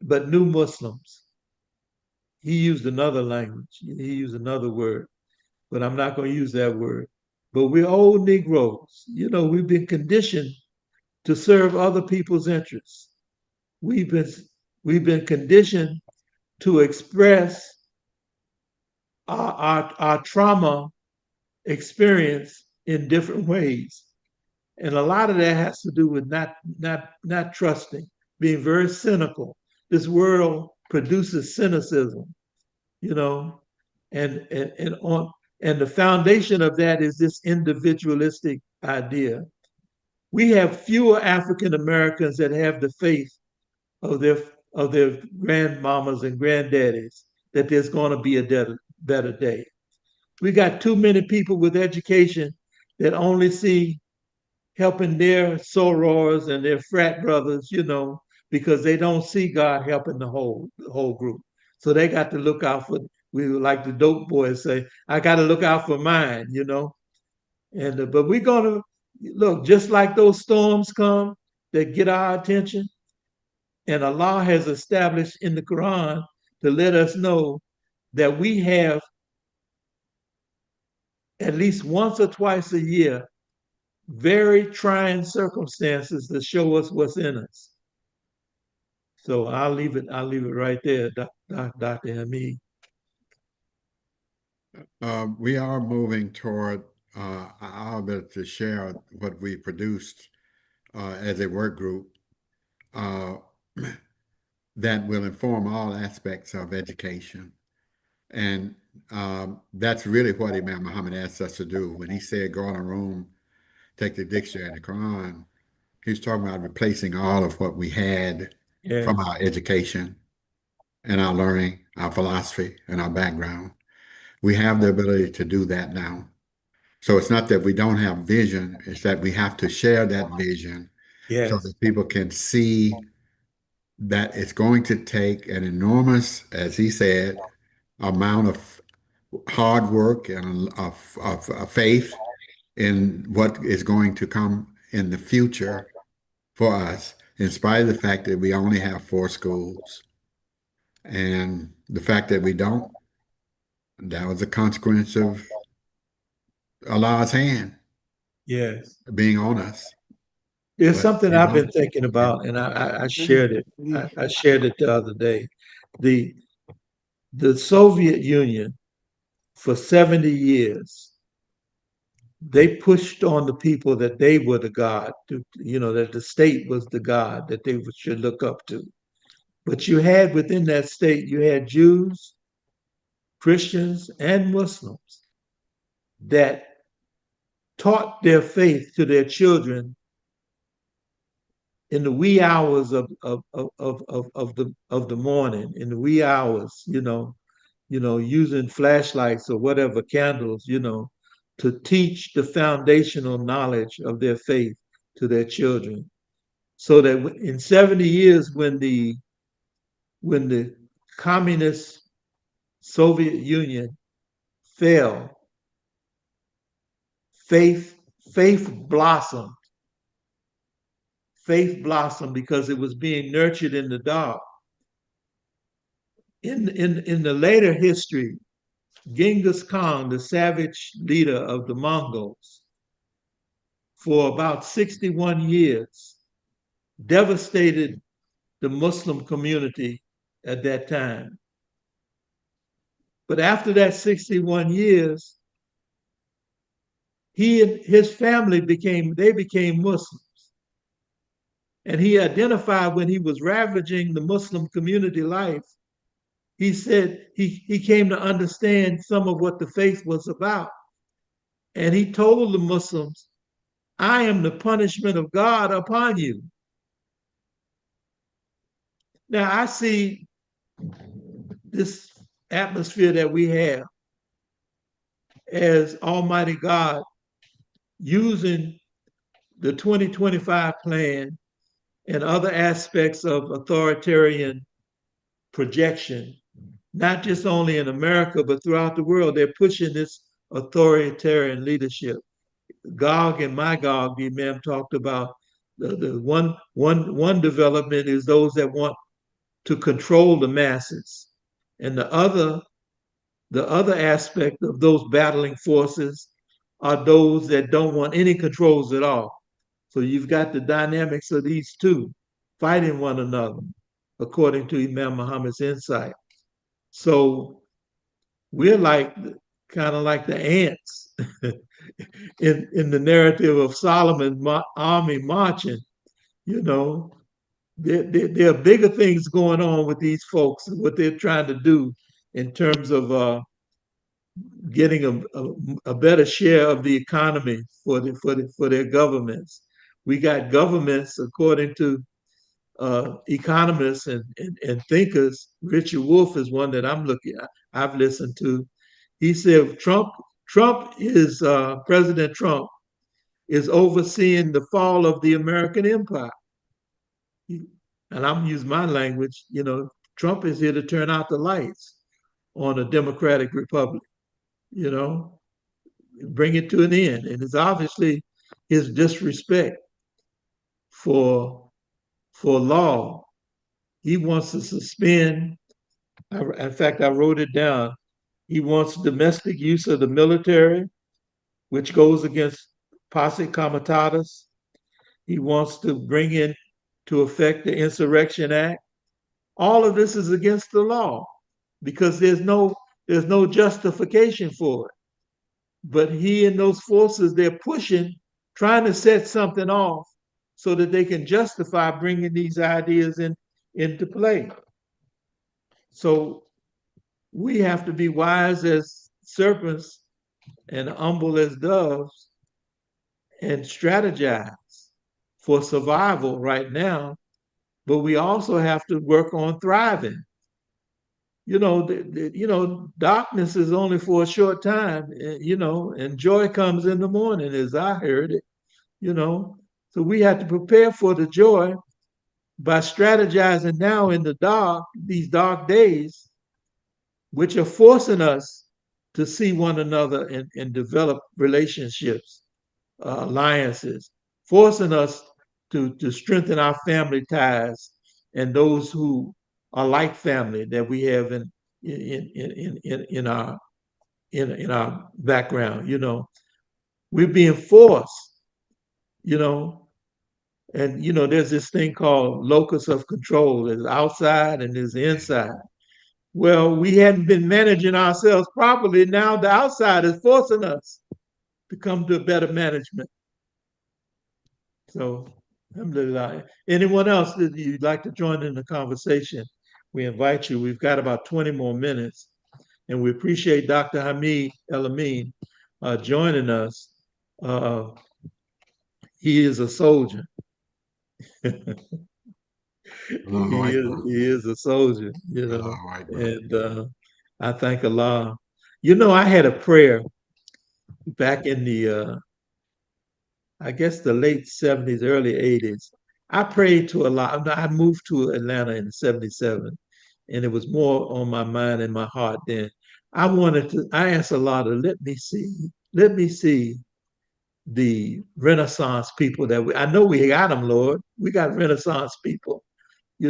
but new Muslims. He used another language, he used another word, but I'm not going to use that word. But we're old Negroes. We've been conditioned to serve other people's interests. We've been we've been conditioned to express our trauma experience in different ways. And a lot of that has to do with not trusting, being very cynical. This world produces cynicism, you know, and the foundation of that is this individualistic idea. We have fewer African Americans that have the faith of their of their grandmamas and granddaddies that there's going to be a better day. We got too many people with education that only see helping their sorors and their frat brothers, because they don't see God helping the whole group. So they got to look out for. We like the dope boys say, I got to look out for mine. And but we're gonna look just like those storms come that get our attention, and Allah has established in the Quran to let us know that we have at least once or twice a year very trying circumstances to show us what's in us. So I'll leave it right there, Dr. Hamid. we are moving toward our ability to share what we produced as a work group uh, that will inform all aspects of education. And that's really what Imam Muhammad asked us to do. When he said, go in a room, take the dictionary and the Quran, he's talking about replacing all of what we had from Yes, our education and our learning, our philosophy, and our background. We have the ability to do that now. So it's not that we don't have vision, it's that we have to share that vision so yes, that people can see that it's going to take an enormous, as he said, amount of hard work and of faith in what is going to come in the future for us, in spite of the fact that we only have four schools and the fact that we don't That was a consequence of Allah's hand Yes. being on us. There's But something you I've know, been thinking yeah. about, and I shared it. Yeah. I shared it the other day. The the Soviet Union for 70 years, they pushed on the people that they were the God, that the state was the God that they should look up to. But you had within that state, you had Jews, Christians, and Muslims that taught their faith to their children in the wee hours of the morning, in the wee hours, using flashlights or whatever, candles, to teach the foundational knowledge of their faith to their children. So that in 70 years, when the communist Soviet Union fell, faith faith blossomed. Faith blossomed because it was being nurtured in the dark. In the later history, Genghis Khan, the savage leader of the Mongols, for about 61 years, devastated the Muslim community at that time. But after that 61 years, he and his family became Muslims. And he identified when he was ravaging the Muslim community life, he said he came to understand some of what the faith was about. And he told the Muslims, I am the punishment of God upon you. Now I see this atmosphere that we have as Almighty God using the 2025 plan and other aspects of authoritarian projection, not just only in America, but throughout the world. They're pushing this authoritarian leadership. Gog and Magog, the Imam talked about the one development is those that want to control the masses, and the other aspect of those battling forces are those that don't want any controls at all. So you've got the dynamics of these two fighting one another, according to Imam Muhammad's insight. So we're like kind of like the ants in the narrative of Solomon's army marching. You know, there are bigger things going on with these folks, what they're trying to do in terms of getting a better share of the economy for their governments. We got governments, according to economists and thinkers. Richard Wolff is one that I've listened to. He said Trump is President Trump is overseeing the fall of the American empire. And I'm using my language. Trump is here to turn out the lights on a democratic republic. You know, bring it to an end. And it's obviously his disrespect for law. He wants to suspend. In fact, I wrote it down. He wants domestic use of the military, which goes against posse comitatus. He wants to bring into effect the Insurrection Act. All of this is against the law because there's no justification for it. But he and those forces, they're pushing, trying to set something off so that they can justify bringing these ideas into play. So we have to be wise as serpents and humble as doves and strategize for survival right now. But we also have to work on thriving. Darkness is only for a short time, and joy comes in the morning, as I heard it, you know. So we have to prepare for the joy by strategizing now in the dark, these dark days, which are forcing us to see one another and develop relationships, alliances, forcing us to strengthen our family ties and those who are like family that we have in our in our background. We're being forced. You know, and there's this thing called locus of control. There's outside and there's inside. Well, we hadn't been managing ourselves properly. Now the outside is forcing us to come to a better management. So, alhamdulillah. Anyone else that you'd like to join in the conversation? We invite you. We've got about 20 more minutes, and we appreciate Dr. Hameed El Amin joining us. Uh, he is a soldier. Allahu Akbar. He is a soldier, Allahu Akbar. and I thank Allah. I had a prayer back in the I guess the late 70s, early 80s. I prayed to Allah. I moved to Atlanta in 77, and it was more on my mind and my heart then. I asked Allah to let me see the Renaissance people I know we got them, Lord. We got Renaissance people.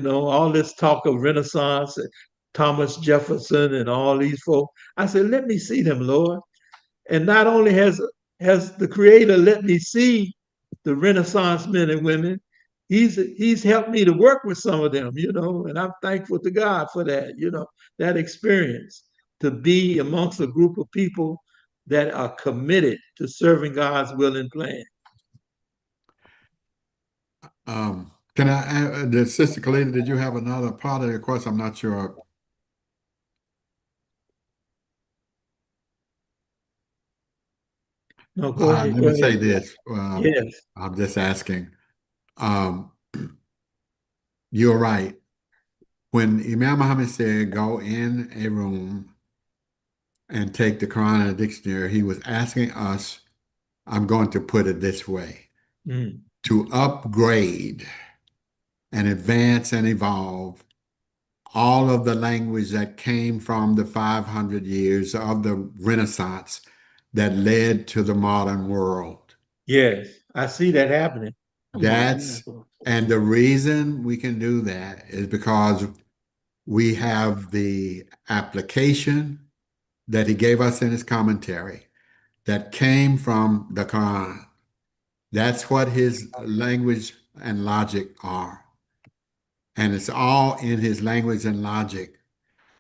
All this talk of Renaissance and Thomas Jefferson and all these folks. I said, let me see them, Lord. And not only has the Creator let me see the Renaissance men and women, he's helped me to work with some of them, and I'm thankful to God for that, that experience to be amongst a group of people that are committed to serving God's will and plan. Can I, the Sister Kalita, did you have another part of your question? I'm not sure. No, go ahead. Let Go me say ahead. this. Yes. I'm just asking. Um, you're right. When Imam Muhammad said, go in a room and take the Quran and the dictionary, he was asking us, I'm going to put it this way, to upgrade and advance and evolve all of the language that came from the 500 years of the Renaissance that led to the modern world. Yes, I see that happening. And the reason we can do that is because we have the application that he gave us in his commentary that came from the Quran. That's what his language and logic are. And it's all in his language and logic.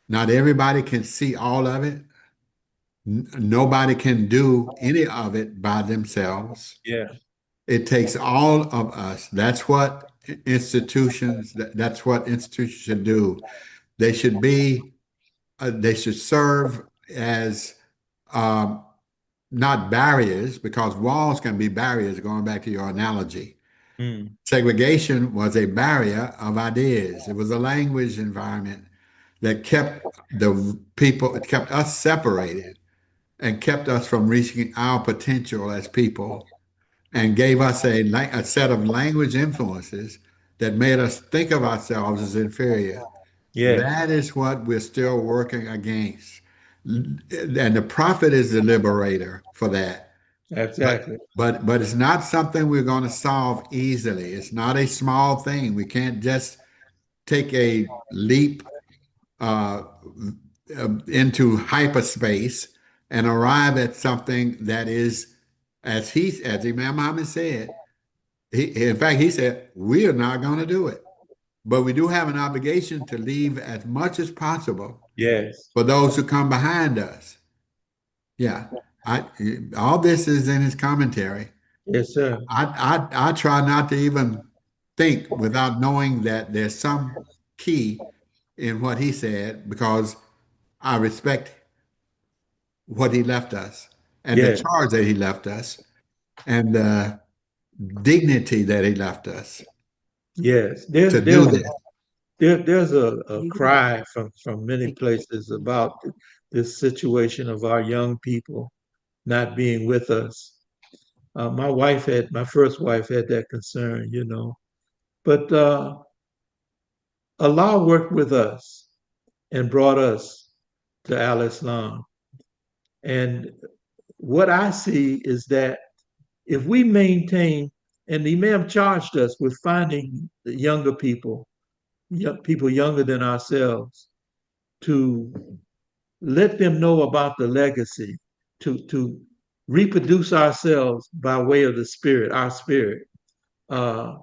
Not everybody can see all of it. Nobody can do any of it by themselves. Yeah. It takes all of us. That's what that's what institutions should do. They should be, they should serve as not barriers, because walls can be barriers, going back to your analogy. Segregation was a barrier of ideas. It was a language environment that kept the people, it kept us separated and kept us from reaching our potential as people, and gave us a set of language influences that made us think of ourselves as inferior. Yes. That is what we're still working against. And the prophet is the liberator for that. Exactly. But it's not something we're going to solve easily. It's not a small thing. We can't just take a leap into hyperspace and arrive at something that is, as Imam Muhammad said, in fact, he said, we are not going to do it. But we do have an obligation to leave as much as possible Yes. for those who come behind us. Yeah. All this is in his commentary. Yes, sir. I try not to even think without knowing that there's some key in what he said, because I respect what he left us and the Yes. charge that he left us and the dignity that he left us Yes. to do this. There's a cry from many places about this situation of our young people not being with us. My first wife had that concern, but Allah worked with us and brought us to Al Islam. And what I see is that if we maintain, and the Imam charged us with finding the younger people, people younger than ourselves, to let them know about the legacy, to reproduce ourselves by way of the Spirit, our spirit, uh,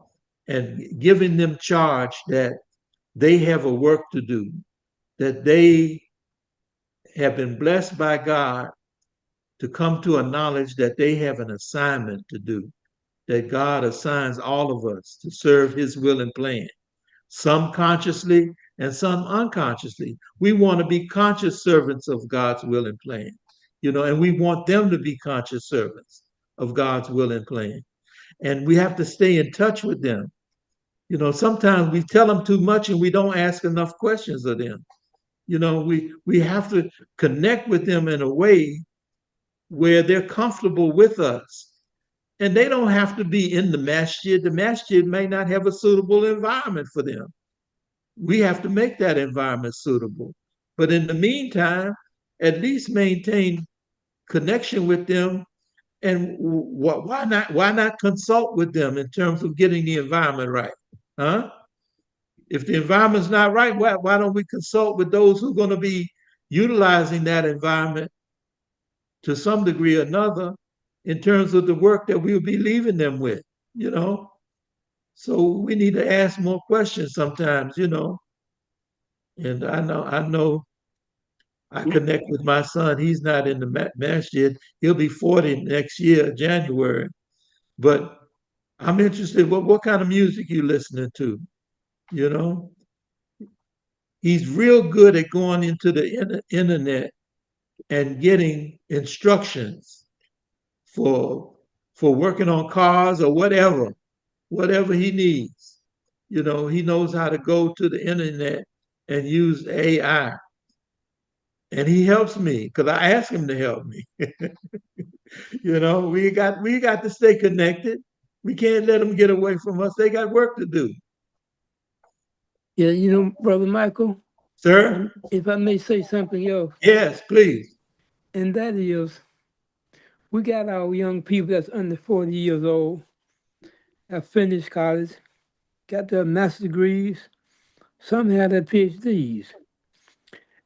and giving them charge that they have a work to do, that they have been blessed by God to come to a knowledge that they have an assignment to do, that God assigns all of us to serve his will and plan, some consciously and some unconsciously. We want to be conscious servants of God's will and plan, and we want them to be conscious servants of God's will and plan. And we have to stay in touch with them. Sometimes we tell them too much and we don't ask enough questions of them. We have to connect with them in a way where they're comfortable with us. And they don't have to be in the masjid. The masjid may not have a suitable environment for them. We have to make that environment suitable. But in the meantime, at least maintain connection with them. And why not consult with them in terms of getting the environment right? Huh? If the environment's not right, why don't we consult with those who are going to be utilizing that environment to some degree or another in terms of the work that we'll be leaving them with, you know? So we need to ask more questions sometimes. And I know I connect with my son. He's not in the masjid. He'll be 40 next year, January. But I'm interested, what kind of music you listening to? You know, he's real good at going into the internet and getting instructions for working on cars or whatever he needs. He knows how to go to the internet and use AI. And he helps me because I ask him to help me. We got to stay connected. We can't let them get away from us. They got work to do. Yeah, Brother Michael, Sir? if I may say something else, Yes, please. and that is, we got our young people that's under 40 years old, have finished college, got their master's degrees, some have their PhDs,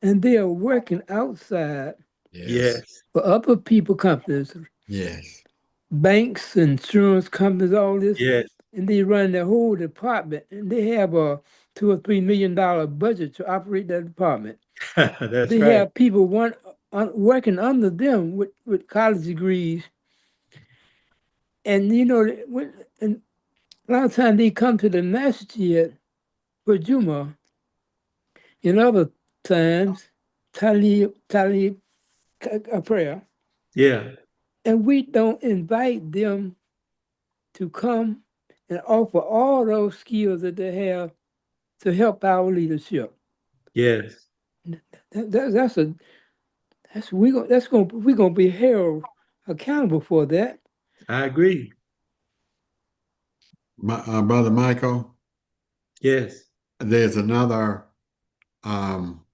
and they are working outside Yes. Yes. for other people companies, Yes. banks, insurance companies, all this, Yes. and they run the whole department, and they have a $2 or $3 million budget to operate that department. That's They right. have people working under them with college degrees, and and a lot of times they come to the masjid for Juma. In other times, Talib a prayer, Yeah. and we don't invite them to come and offer all those skills that they have to help our leadership. Yes. We're gonna be held accountable for that. I agree. Brother Michael, Yes. there's another um,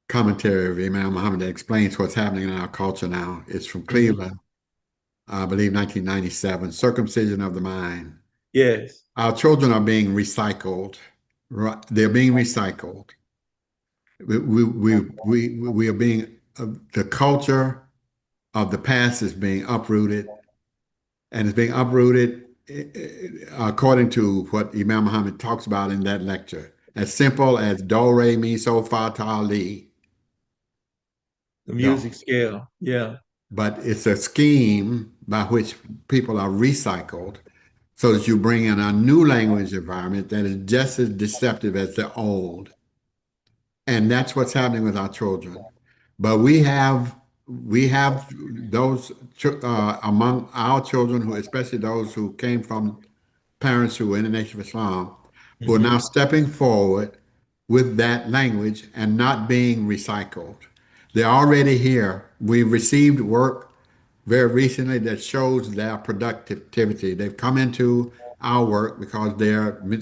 commentary of Imam Muhammad that explains what's happening in our culture now. It's from Cleveland, I believe 1997, Circumcision of the Mind. Yes. Our children are being recycled. They're being recycled. We are being, the culture of the past is being uprooted, and it's being uprooted according to what Imam Muhammad talks about in that lecture. As simple as do, re, mi, so, fa, ta, li, The do. music scale. Yeah. But it's a scheme by which people are recycled so that you bring in a new language environment that is just as deceptive as the old. And that's what's happening with our children. But we have those among our children who, especially those who came from parents who were in the Nation of Islam, who are now Hmm. stepping forward with that language and not being recycled. They're already here. We've received work very recently that shows their productivity. They've come into our work because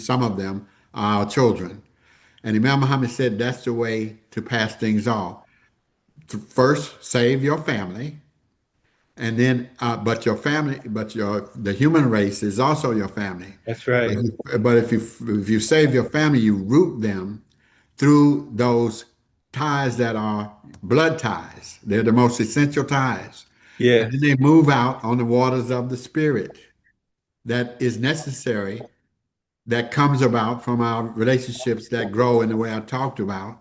some of them are our children. And Imam Muhammad said that's the way to pass things off. First, save your family, and then, but your family, the human race is also your family. That's But, right. but if you save your family, you root them through those ties that are blood ties. They're the most essential ties. And then Yes, they move out on the waters of the spirit that is necessary, that comes about from our relationships that grow in the way I talked about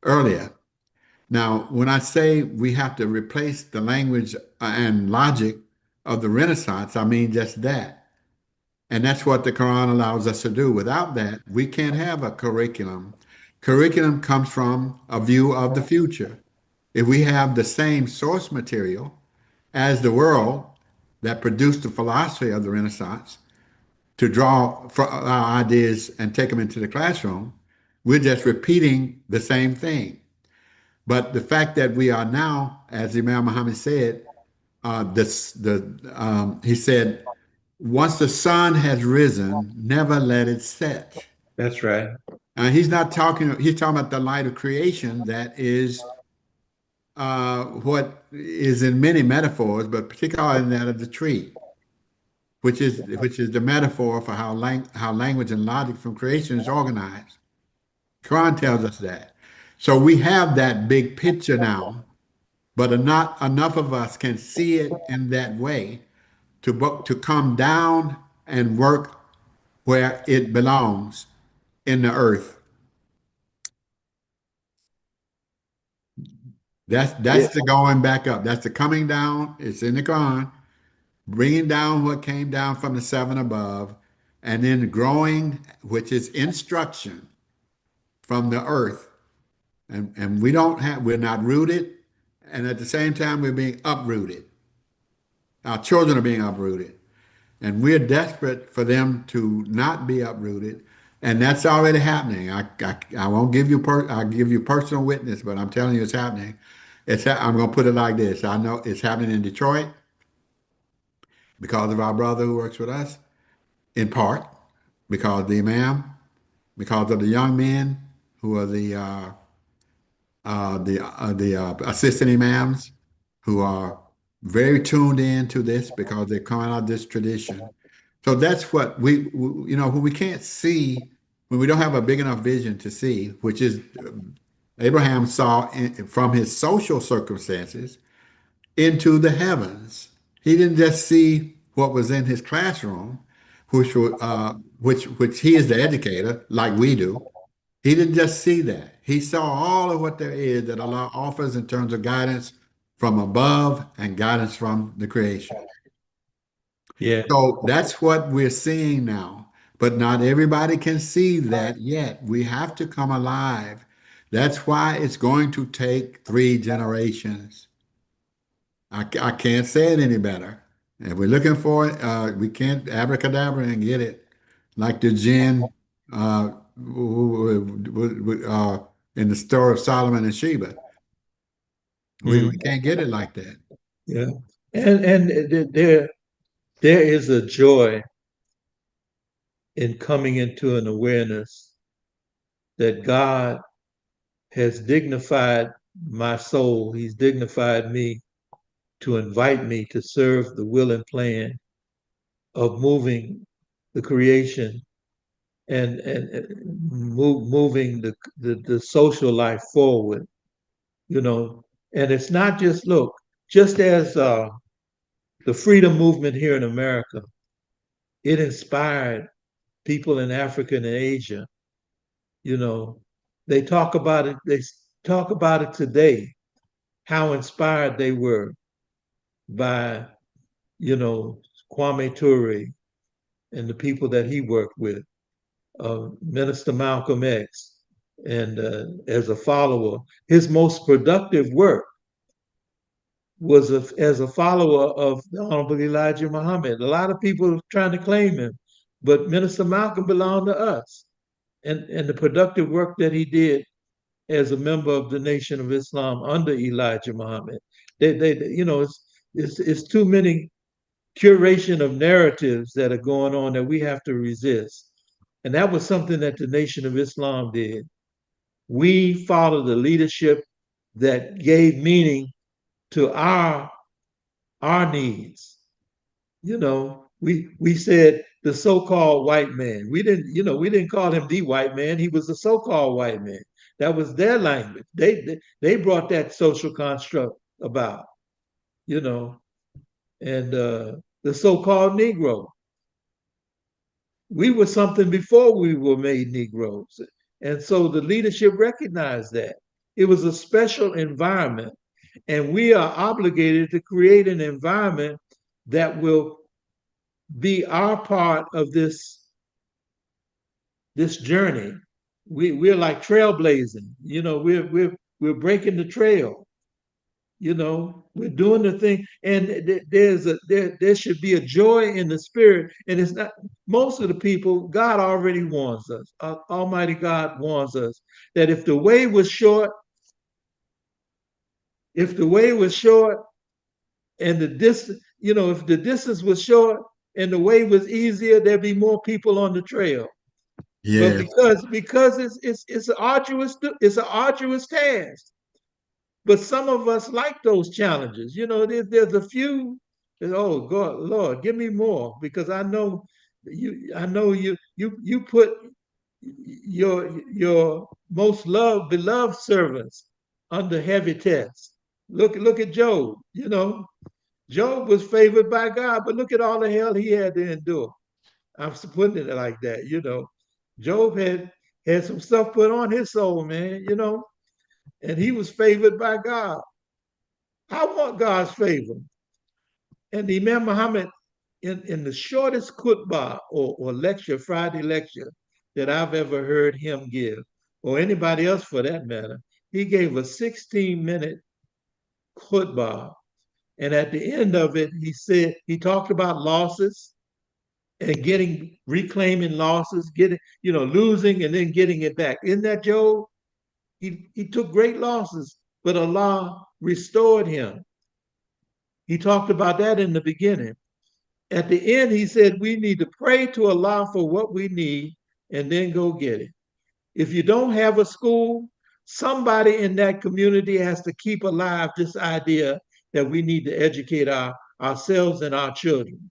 earlier. Now, when I say we have to replace the language and logic of the Renaissance, I mean just that. And that's what the Quran allows us to do. Without that, we can't have a curriculum. Curriculum comes from a view of the future. If we have the same source material as the world that produced the philosophy of the Renaissance to draw our ideas and take them into the classroom, we're just repeating the same thing. But the fact that we are now, as Imam Muhammad said, he said, once the sun has risen, never let it set. that's right. He's talking about the light of creation that is what is in many metaphors, but particularly in that of the tree, which is the metaphor for how language and logic from creation is organized. Quran tells us that. So we have that big picture now, but not enough of us can see it in that way to come down and work where it belongs in the earth. That's Yeah, the going back up. That's the coming down. It's in the Quran, bringing down what came down from the seven above, and then growing, which is instruction from the earth. And we're not rooted, and at the same time we're being uprooted. Our children are being uprooted. And we're desperate for them to not be uprooted. And that's already happening. I won't give you I'll give you personal witness, but I'm telling you it's happening. I'm going to put it like this. I know it's happening in Detroit because of our brother who works with us, in part because of the imam, because of the young men who are the assistant imams who are very tuned in to this because they're coming out of this tradition. So that's what when we can't see, when we don't have a big enough vision to see, which is Abraham saw from his social circumstances into the heavens. He didn't just see what was in his classroom, which he is the educator, like we do. He didn't just see that. He saw all of what there is that Allah offers in terms of guidance from above and guidance from the creation. yes, So that's what we're seeing now. But not everybody can see that yet. We have to come alive. That's why it's going to take 3 generations. I can't say it any better. If we're looking for it, we can't abracadabra and get it like the jinn in the story of Solomon and Sheba. We mm, can't get it like that. yeah. And there is a joy in coming into an awareness that God has dignified my soul. He's dignified me to invite me to serve the will and plan of moving the creation and moving the social life forward, you know. And it's not just, look, just as the freedom movement here in America, it inspired people in Africa and Asia, you know. They talk about it today, how inspired they were by, you know, Kwame Ture and the people that he worked with, Minister Malcolm X, and as a follower, his most productive work was as a follower of the Honorable Elijah Muhammad. A lot of people are trying to claim him, but Minister Malcolm belonged to us. And the productive work that he did as a member of the Nation of Islam under Elijah Muhammad, you know, it's too many curation of narratives that are going on that we have to resist. And that was something that the Nation of Islam did. We followed the leadership that gave meaning to our needs. You know, we said the so-called white man. We didn't, you know, we didn't call him the white man. He was the so-called white man. That was their language. They brought that social construct about, you know, and the so-called Negro. We were something before we were made Negroes. And so the leadership recognized that. It was a special environment. And we are obligated to create an environment that will be our part of this journey. We're like trailblazing. You know, we're breaking the trail. You know, we're doing the thing, and there should be a joy in the spirit. And it's not most of the people. God already warns us. Almighty God warns us that if the way was short, and the distance, you know, if the distance was short and the way was easier, there'd be more people on the trail. But Yes. because it's an arduous task. But some of us like those challenges. You know, there's a few that, oh God, Lord, give me more, because I know you put your most beloved servants under heavy tests. Look at Job, you know. Job was favored by God, but look at all the hell he had to endure. I'm putting it like that, you know. Job had some stuff put on his soul, man, you know, and he was favored by God. I want God's favor. And Imam Muhammad, in the shortest khutbah or lecture, Friday lecture, that I've ever heard him give, or anybody else for that matter, he gave a 16-minute khutbah. And at the end of it, he talked about losses and reclaiming losses, losing and then getting it back. Isn't that Job? He took great losses, but Allah restored him. He talked about that in the beginning. At the end, he said we need to pray to Allah for what we need and then go get it. If you don't have a school, somebody in that community has to keep alive this idea that we need to educate ourselves and our children.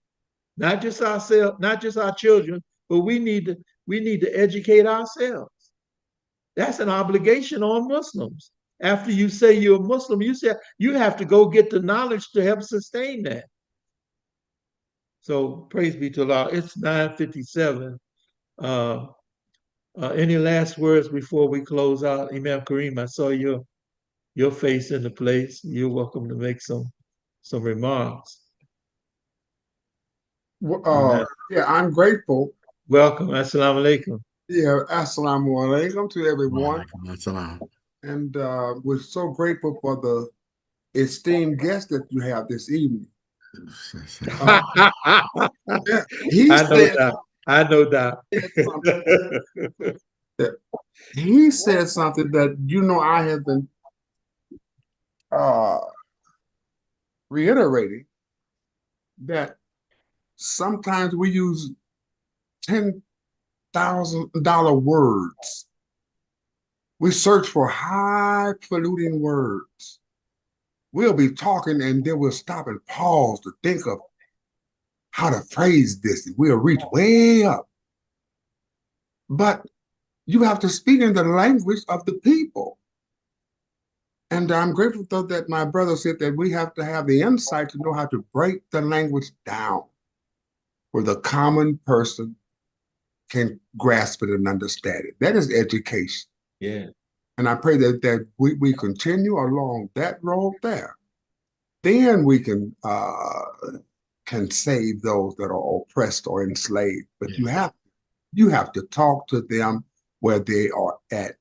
Not just ourselves, not just our children, but we need to educate ourselves. That's an obligation on Muslims. After you say you're a Muslim, you have to go get the knowledge to help sustain that. So praise be to Allah. It's 9:57. Uh, any last words before we close out? Imam Kareem, I saw your face in the place. You're welcome to make some remarks. Yeah, I'm grateful. Welcome. Assalamu alaikum. Yeah, assalamu alaikum to everyone. Assalam. And we're so grateful for the esteemed guest that you have this evening. Yeah, he I know said, that. I know that. he said something that I have been uh, reiterating, that sometimes we use $10,000 words. We search for high polluting words. We'll be talking and then we'll stop and pause to think of how to phrase this. We'll reach way up. But you have to speak in the language of the people. And I'm grateful though that my brother said that we have to have the insight to know how to break the language down where the common person can grasp it and understand it. That is education. Yeah. And I pray that we continue along that road there. Then we can save those that are oppressed or enslaved. But you have to talk to them where they are at.